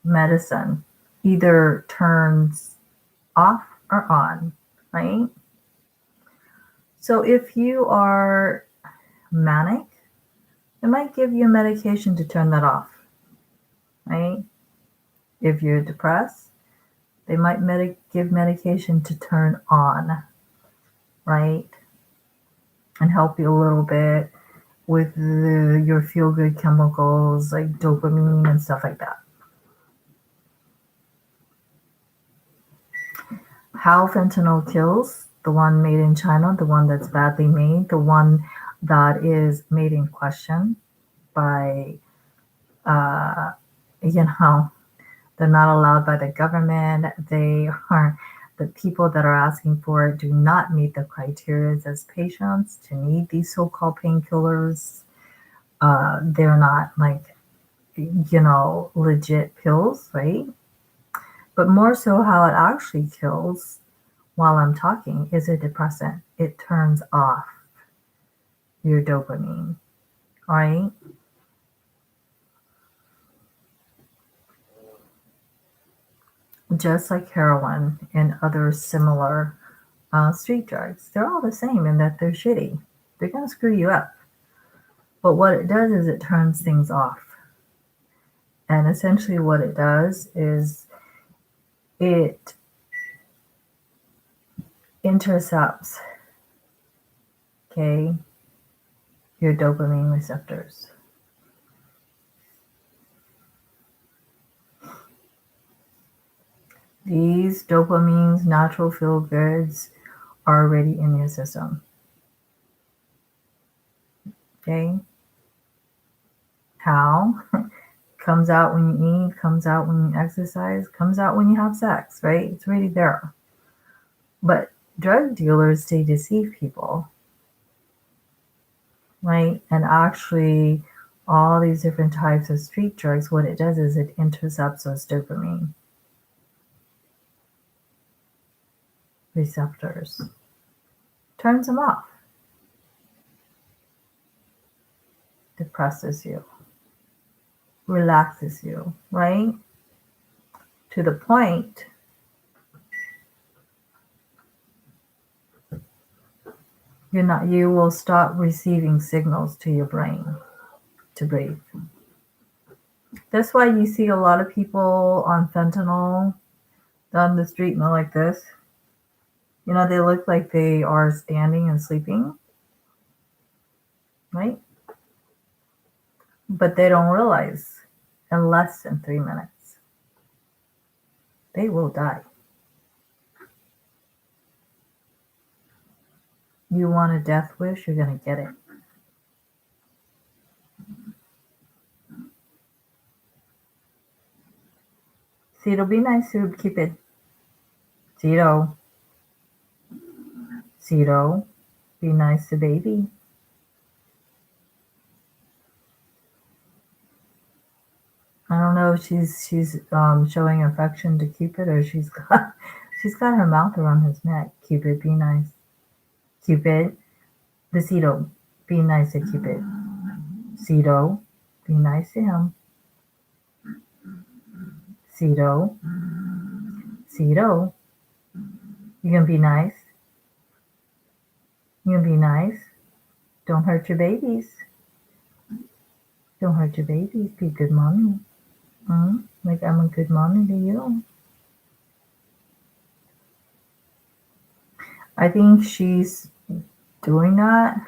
medicine either turns off or on, right? So if you are manic, it might give you a medication to turn that off, right? If you're depressed, they might give medication to turn on, right? And help you a little bit with your feel-good chemicals like dopamine and stuff like that. How fentanyl kills, the one made in China, the one that's badly made, the one that is made in question by, they're not allowed by the government. They are, the people that are asking for it do not meet the criteria as patients to need these so-called painkillers. They're not like, legit pills, right? But more so how it actually kills while I'm talking is a depressant. It turns off your dopamine, right? Just like heroin and other similar street drugs. They're all the same in that they're shitty. They're going to screw you up. But what it does is it turns things off. And essentially what it does is it intercepts, okay, your dopamine receptors. These dopamines, natural feel goods, are already in your system. Okay? How? Comes out when you eat, comes out when you exercise, comes out when you have sex, right? It's already there. But drug dealers, they deceive people, right? And actually, all these different types of street drugs, what it does is it intercepts those dopamine receptors, turns them off, depresses you, relaxes you, right? To the point you will stop receiving signals to your brain to breathe. That's why you see a lot of people on fentanyl down the street and they're like this. They look like they are standing and sleeping, right? But they don't realize in less than 3 minutes, they will die. You want a death wish, you're going to get it. Cito, be nice to Cupid. Cito, be nice to baby. I don't know if she's showing affection to Cupid or she's got her mouth around his neck. Cupid, be nice. Cupid, the Cito, be nice to Cupid. Cito, be nice to him. Cito, you gonna be nice? You gonna be nice? Don't hurt your babies. Don't hurt your babies. Be a good mommy. Like I'm a good mommy to you. I think she's doing that.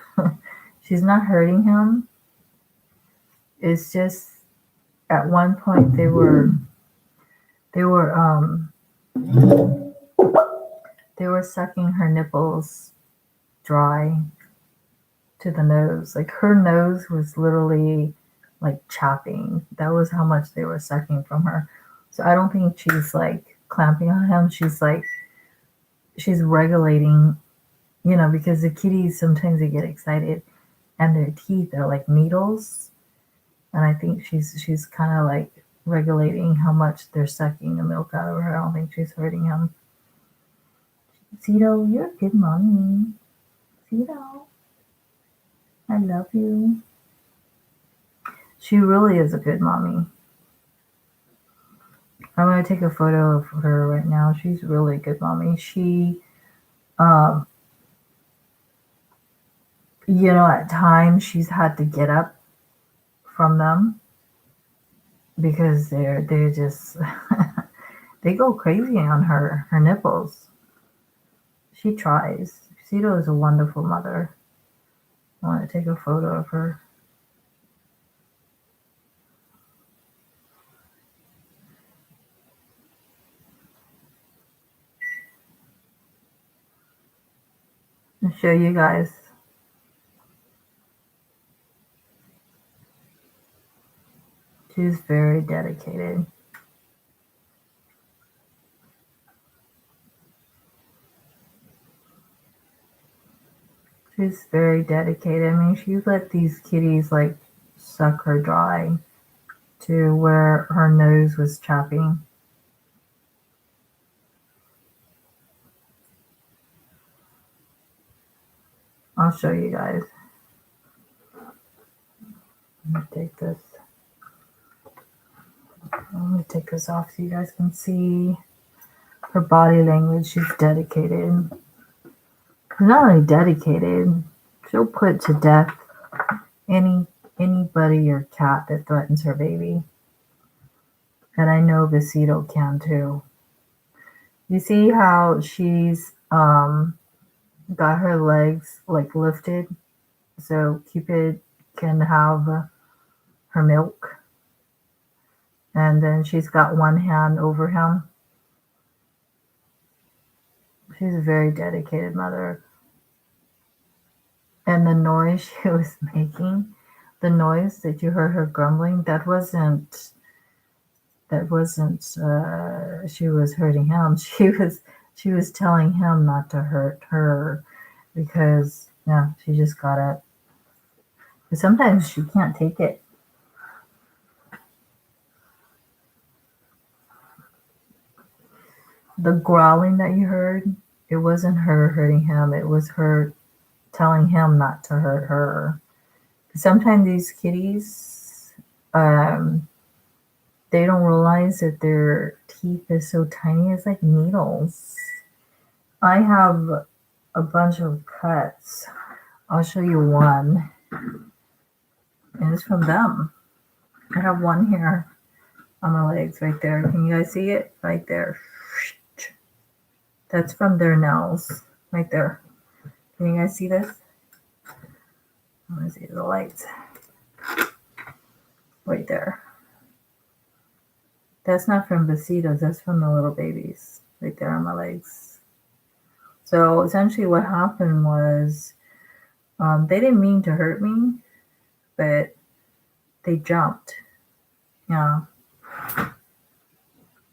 She's not hurting him. It's just at one point they were sucking her nipples dry to the nose. Like her nose was literally like chapping. That was how much they were sucking from her. So I don't think she's like clamping on him. She's regulating, because the kitties sometimes they get excited and their teeth are like needles. And I think she's kind of like regulating how much they're sucking the milk out of her. I don't think she's hurting him. Cito, you're a good mommy. Cito, I love you. She really is a good mommy. I'm going to take a photo of her right now. She's really good, mommy. She, um, at times she's had to get up from them because they're just they go crazy on her nipples. She tries. Cito is a wonderful mother. I want to take a photo of her. And show you guys. She's very dedicated. She's very dedicated. I mean, she let these kitties like suck her dry to where her nose was chapping. I'll show you guys. Let me take this. Let me take this off so you guys can see her body language. She's dedicated. Not only dedicated, she'll put to death anybody or cat that threatens her baby. And I know Besito can too. You see how she's got her legs like lifted so Cupid can have her milk. And then she's got one hand over him. She's a very dedicated mother. And the noise she was making, the noise that you heard her grumbling, that wasn't she was hurting him. She was telling him not to hurt her because she just got up. But sometimes she can't take it. The growling that you heard, it wasn't her hurting him. It was her telling him not to hurt her. Sometimes these kitties, they don't realize that their teeth is so tiny. It's like needles. I have a bunch of cuts. I'll show you one. And it's from them. I have one here on my legs right there. Can you guys see it? Right there. That's from their nails. Right there. Can you guys see this? Let me see the lights. Right there. That's not from Besitos. That's from the little babies. Right there on my legs. So essentially what happened was they didn't mean to hurt me, but they jumped. Yeah.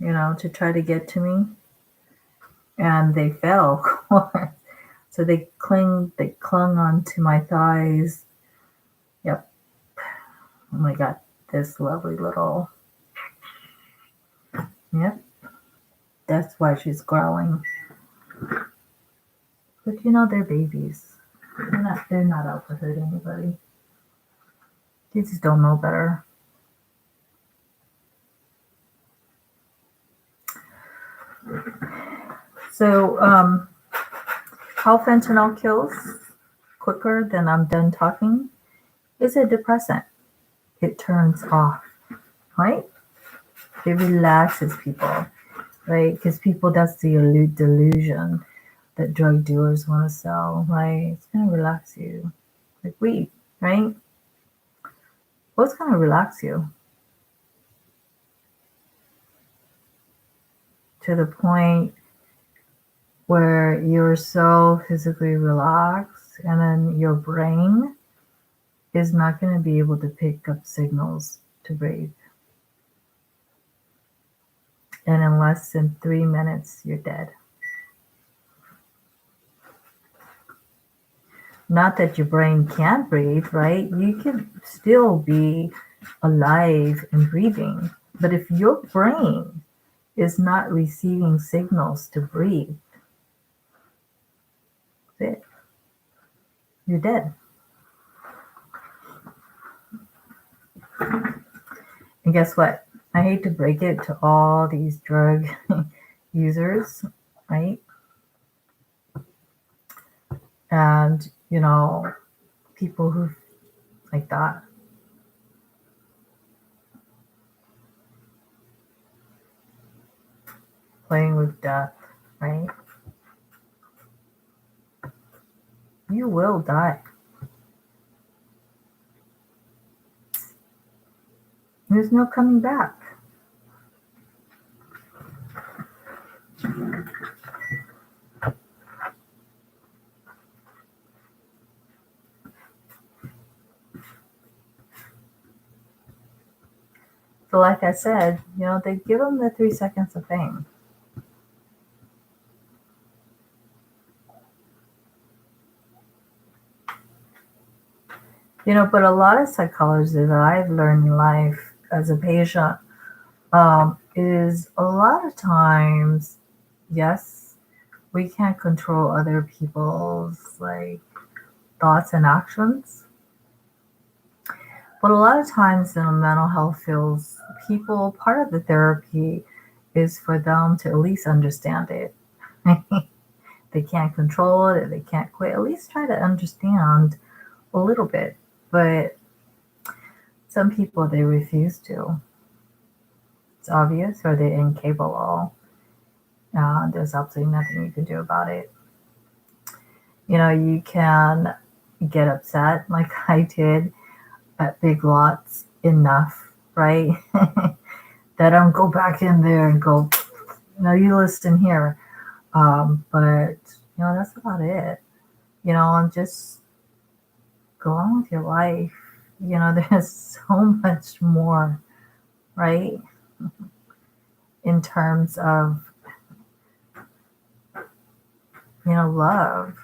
To try to get to me. And they fell, of course. So they clung onto my thighs. Yep. And I got this lovely little. Yep. That's why she's growling. But they're babies. They're not out to hurt anybody. They just don't know better. So, how fentanyl kills quicker than I'm done talking is a depressant. It turns off, right? It relaxes people, right? Because people, that's the delusion that drug dealers want to sell, right? It's going to relax you. Like weed, right? What's going to relax you? To the point where you're so physically relaxed and then your brain is not going to be able to pick up signals to breathe. And in less than 3 minutes, you're dead. Not that your brain can't breathe, right? You can still be alive and breathing. But if your brain is not receiving signals to breathe, that's it. You're dead. And guess what? I hate to break it to all these drug users, right? And, people who like that. Playing with death, right? You will die. There's no coming back. So like I said, they give them the 3 seconds of fame. But a lot of psychology that I've learned in life as a patient is a lot of times, yes, we can't control other people's thoughts and actions. But a lot of times in mental health fields, people, part of the therapy is for them to at least understand it. They can't control it, they can't quit, at least try to understand a little bit. But some people, they refuse to. It's obvious, or they're incapable. There's absolutely nothing you can do about it. You can get upset like I did at Big Lots enough, right? That I don't go back in there and go, you listen here. But, that's about it. And just go on with your life. There's so much more, right? In terms of, love.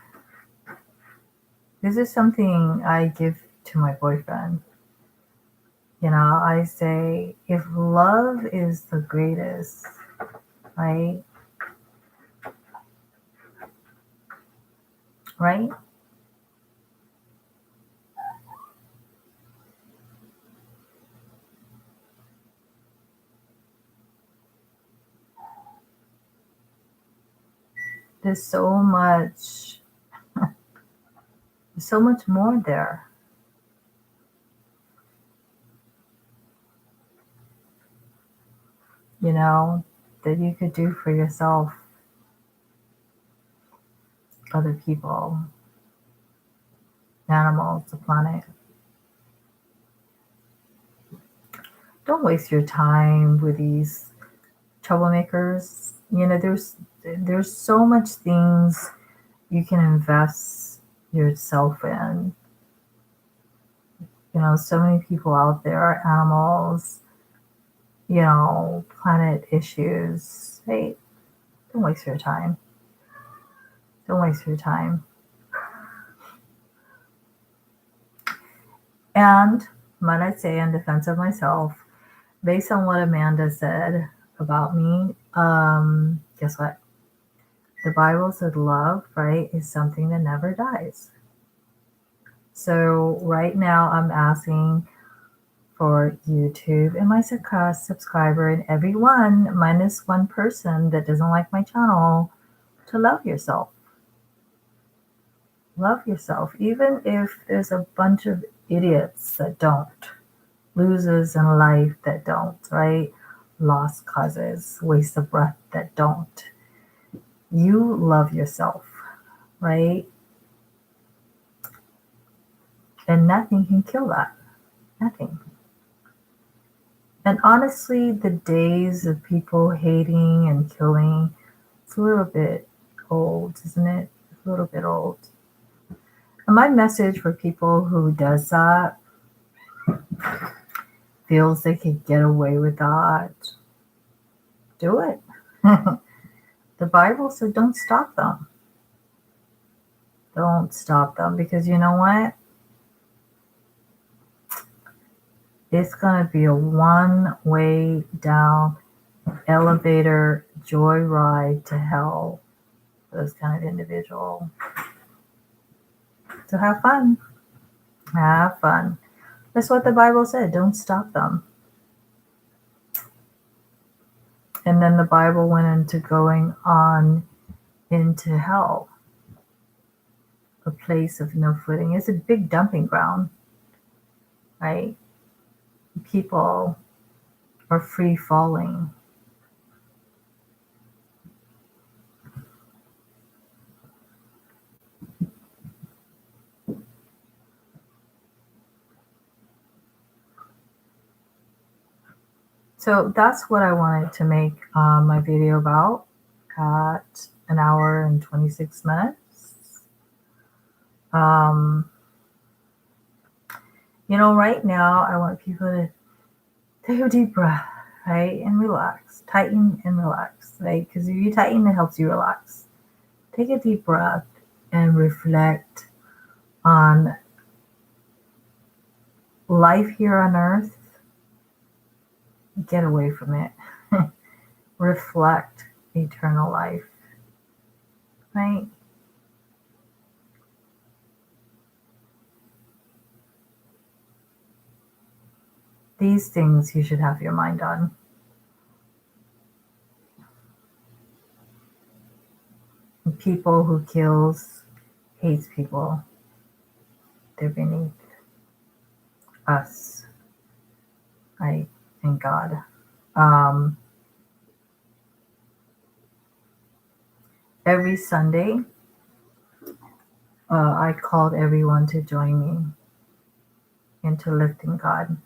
This is something I give to my boyfriend. I say, if love is the greatest, right? Right? There's so much more there. That you could do for yourself, other people, animals, the planet. Don't waste your time with these troublemakers. There's so much things you can invest yourself in. So many people out there, animals, planet issues. Hey, don't waste your time. Don't waste your time. And might I say, in defense of myself, based on what Amanda said about me, guess what? The Bible said love, right, is something that never dies. So right now I'm asking for YouTube and my subscriber and everyone minus one person that doesn't like my channel to love yourself. Love yourself, even if there's a bunch of idiots that don't, losers in life that don't, right? Lost causes, waste of breath that don't. You love yourself, right? And nothing can kill that. Nothing. And honestly, the days of people hating and killing, it's a little bit old, isn't it? It's a little bit old. And my message for people who does that, feels they could get away with that, do it. The Bible said don't stop them. Don't stop them, because you know what? It's going to be a one-way down elevator joyride to hell for those kind of individual. So have fun. Have fun. That's what the Bible said. Don't stop them. And then the Bible went into going on into hell, a place of no footing. It's a big dumping ground, right? People are free falling. So that's what I wanted to make my video about at an hour and 26 minutes. Right now I want people to take a deep breath, right? And relax, tighten and relax, right? Because if you tighten, it helps you relax. Take a deep breath and reflect on life here on earth. Get away from it. Reflect eternal life, right? These things you should have your mind on. People who kills, hates people, they're beneath us, right? And God. Every Sunday, I called everyone to join me into lifting God.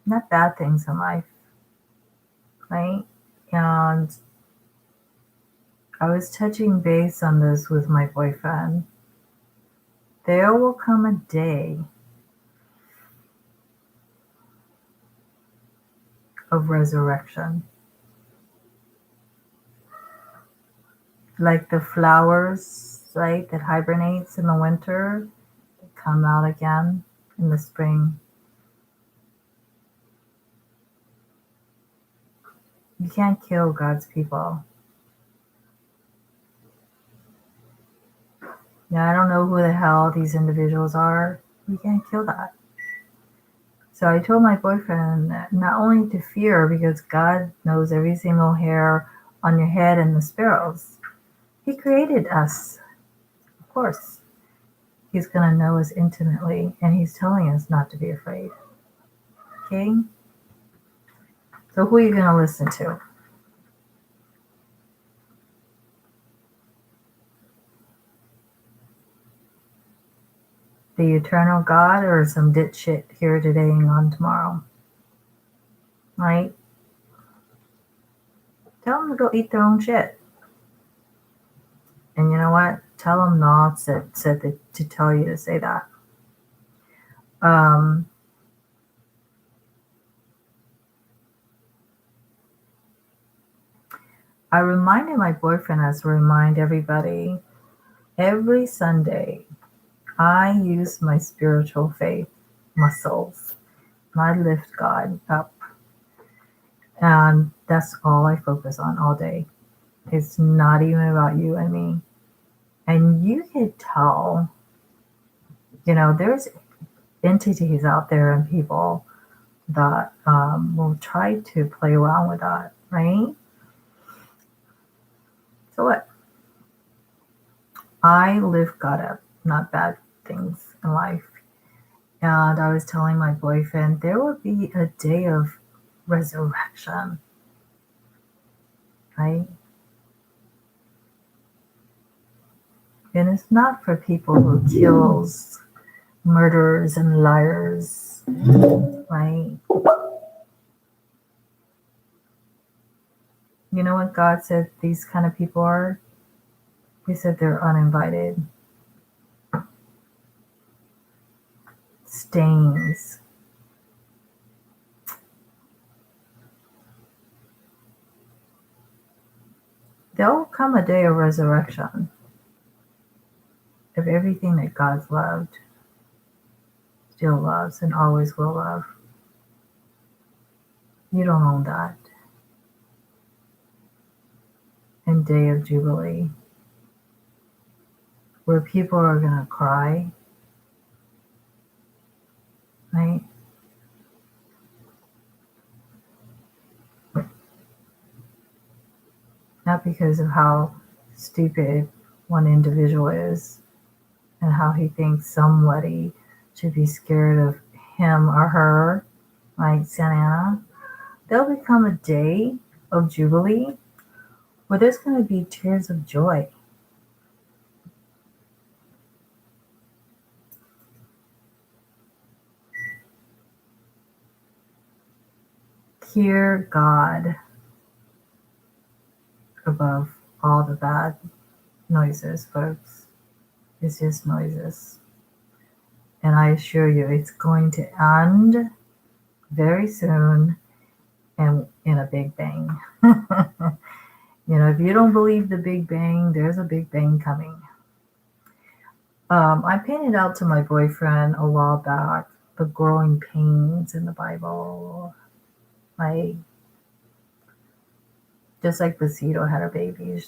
Not bad things in life, right? And I was touching base on this with my boyfriend. There will come a day of resurrection. Like the flowers, right, that hibernates in the winter, that come out again in the spring. You can't kill God's people. Now, I don't know who the hell these individuals are. You can't kill that. So I told my boyfriend not only to fear, because God knows every single hair on your head and the sparrows. He created us. Of course, he's going to know us intimately, and he's telling us not to be afraid. Okay? So who are you going to listen to? The eternal God, or some ditch shit here today and gone tomorrow? Right? Tell them to go eat their own shit. And you know what? Tell them not said to tell you to say that. I reminded my boyfriend, as I remind everybody, every Sunday, I use my spiritual faith muscles. And I lift God up. And that's all I focus on all day. It's not even about you and me. And you can tell, there's entities out there and people that will try to play around with that, right? So what? I lift God up, not bad things in life. And I was telling my boyfriend there will be a day of resurrection, right? And it's not for people who kills, murderers, and liars, right? You know what God said these kind of people are? He said they're uninvited. Stains. There'll come a day of resurrection of everything that God's loved, still loves, and always will love. You don't own that. And day of Jubilee, where people are going to cry, right? Not because of how stupid one individual is and how he thinks somebody should be scared of him or her, like Santa Ana. There'll become a day of Jubilee where there's going to be tears of joy. Hear God above all the bad noises, folks. It's just noises. And I assure you, it's going to end very soon and in a big bang. If you don't believe the Big Bang, there's a Big Bang coming. I painted out to my boyfriend a while back the growing pains in the Bible. Like, just like Basito had her baby,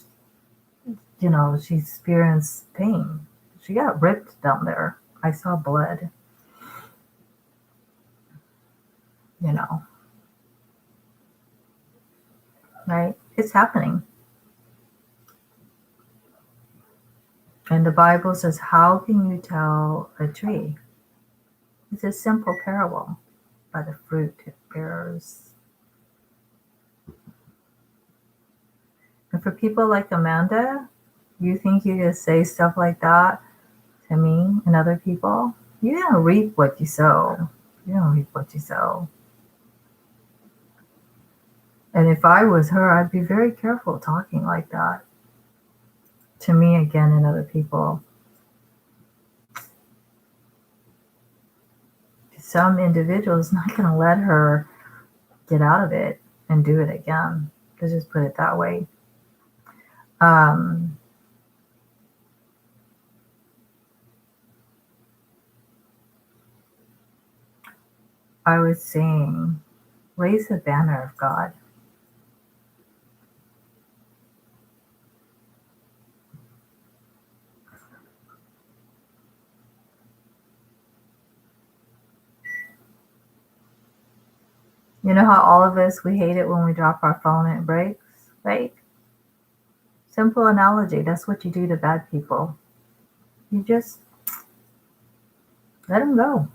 she experienced pain. She got ripped down there. I saw blood. Right? It's happening. And the Bible says, how can you tell a tree? It's a simple parable. By the fruit it bears. And for people like Amanda, you think you can say stuff like that to me and other people? You're going to reap what you sow. You're going to reap what you sow. And if I was her, I'd be very careful talking like that to me again and other people. Some individuals not going to let her get out of it and do it again. Let's just put it that way. I was saying, raise the banner of God. You know how all of us, we hate it when we drop our phone and it breaks, right? Simple analogy. That's what you do to bad people. You just let them go.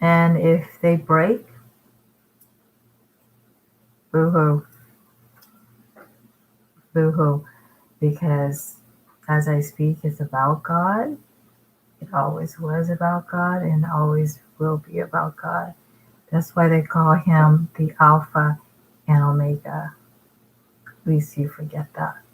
And if they break, boo-hoo. Boo-hoo. Because as I speak, it's about God. It always was about God and always will be about God. That's why they call him the Alpha and Omega. At least you forget that.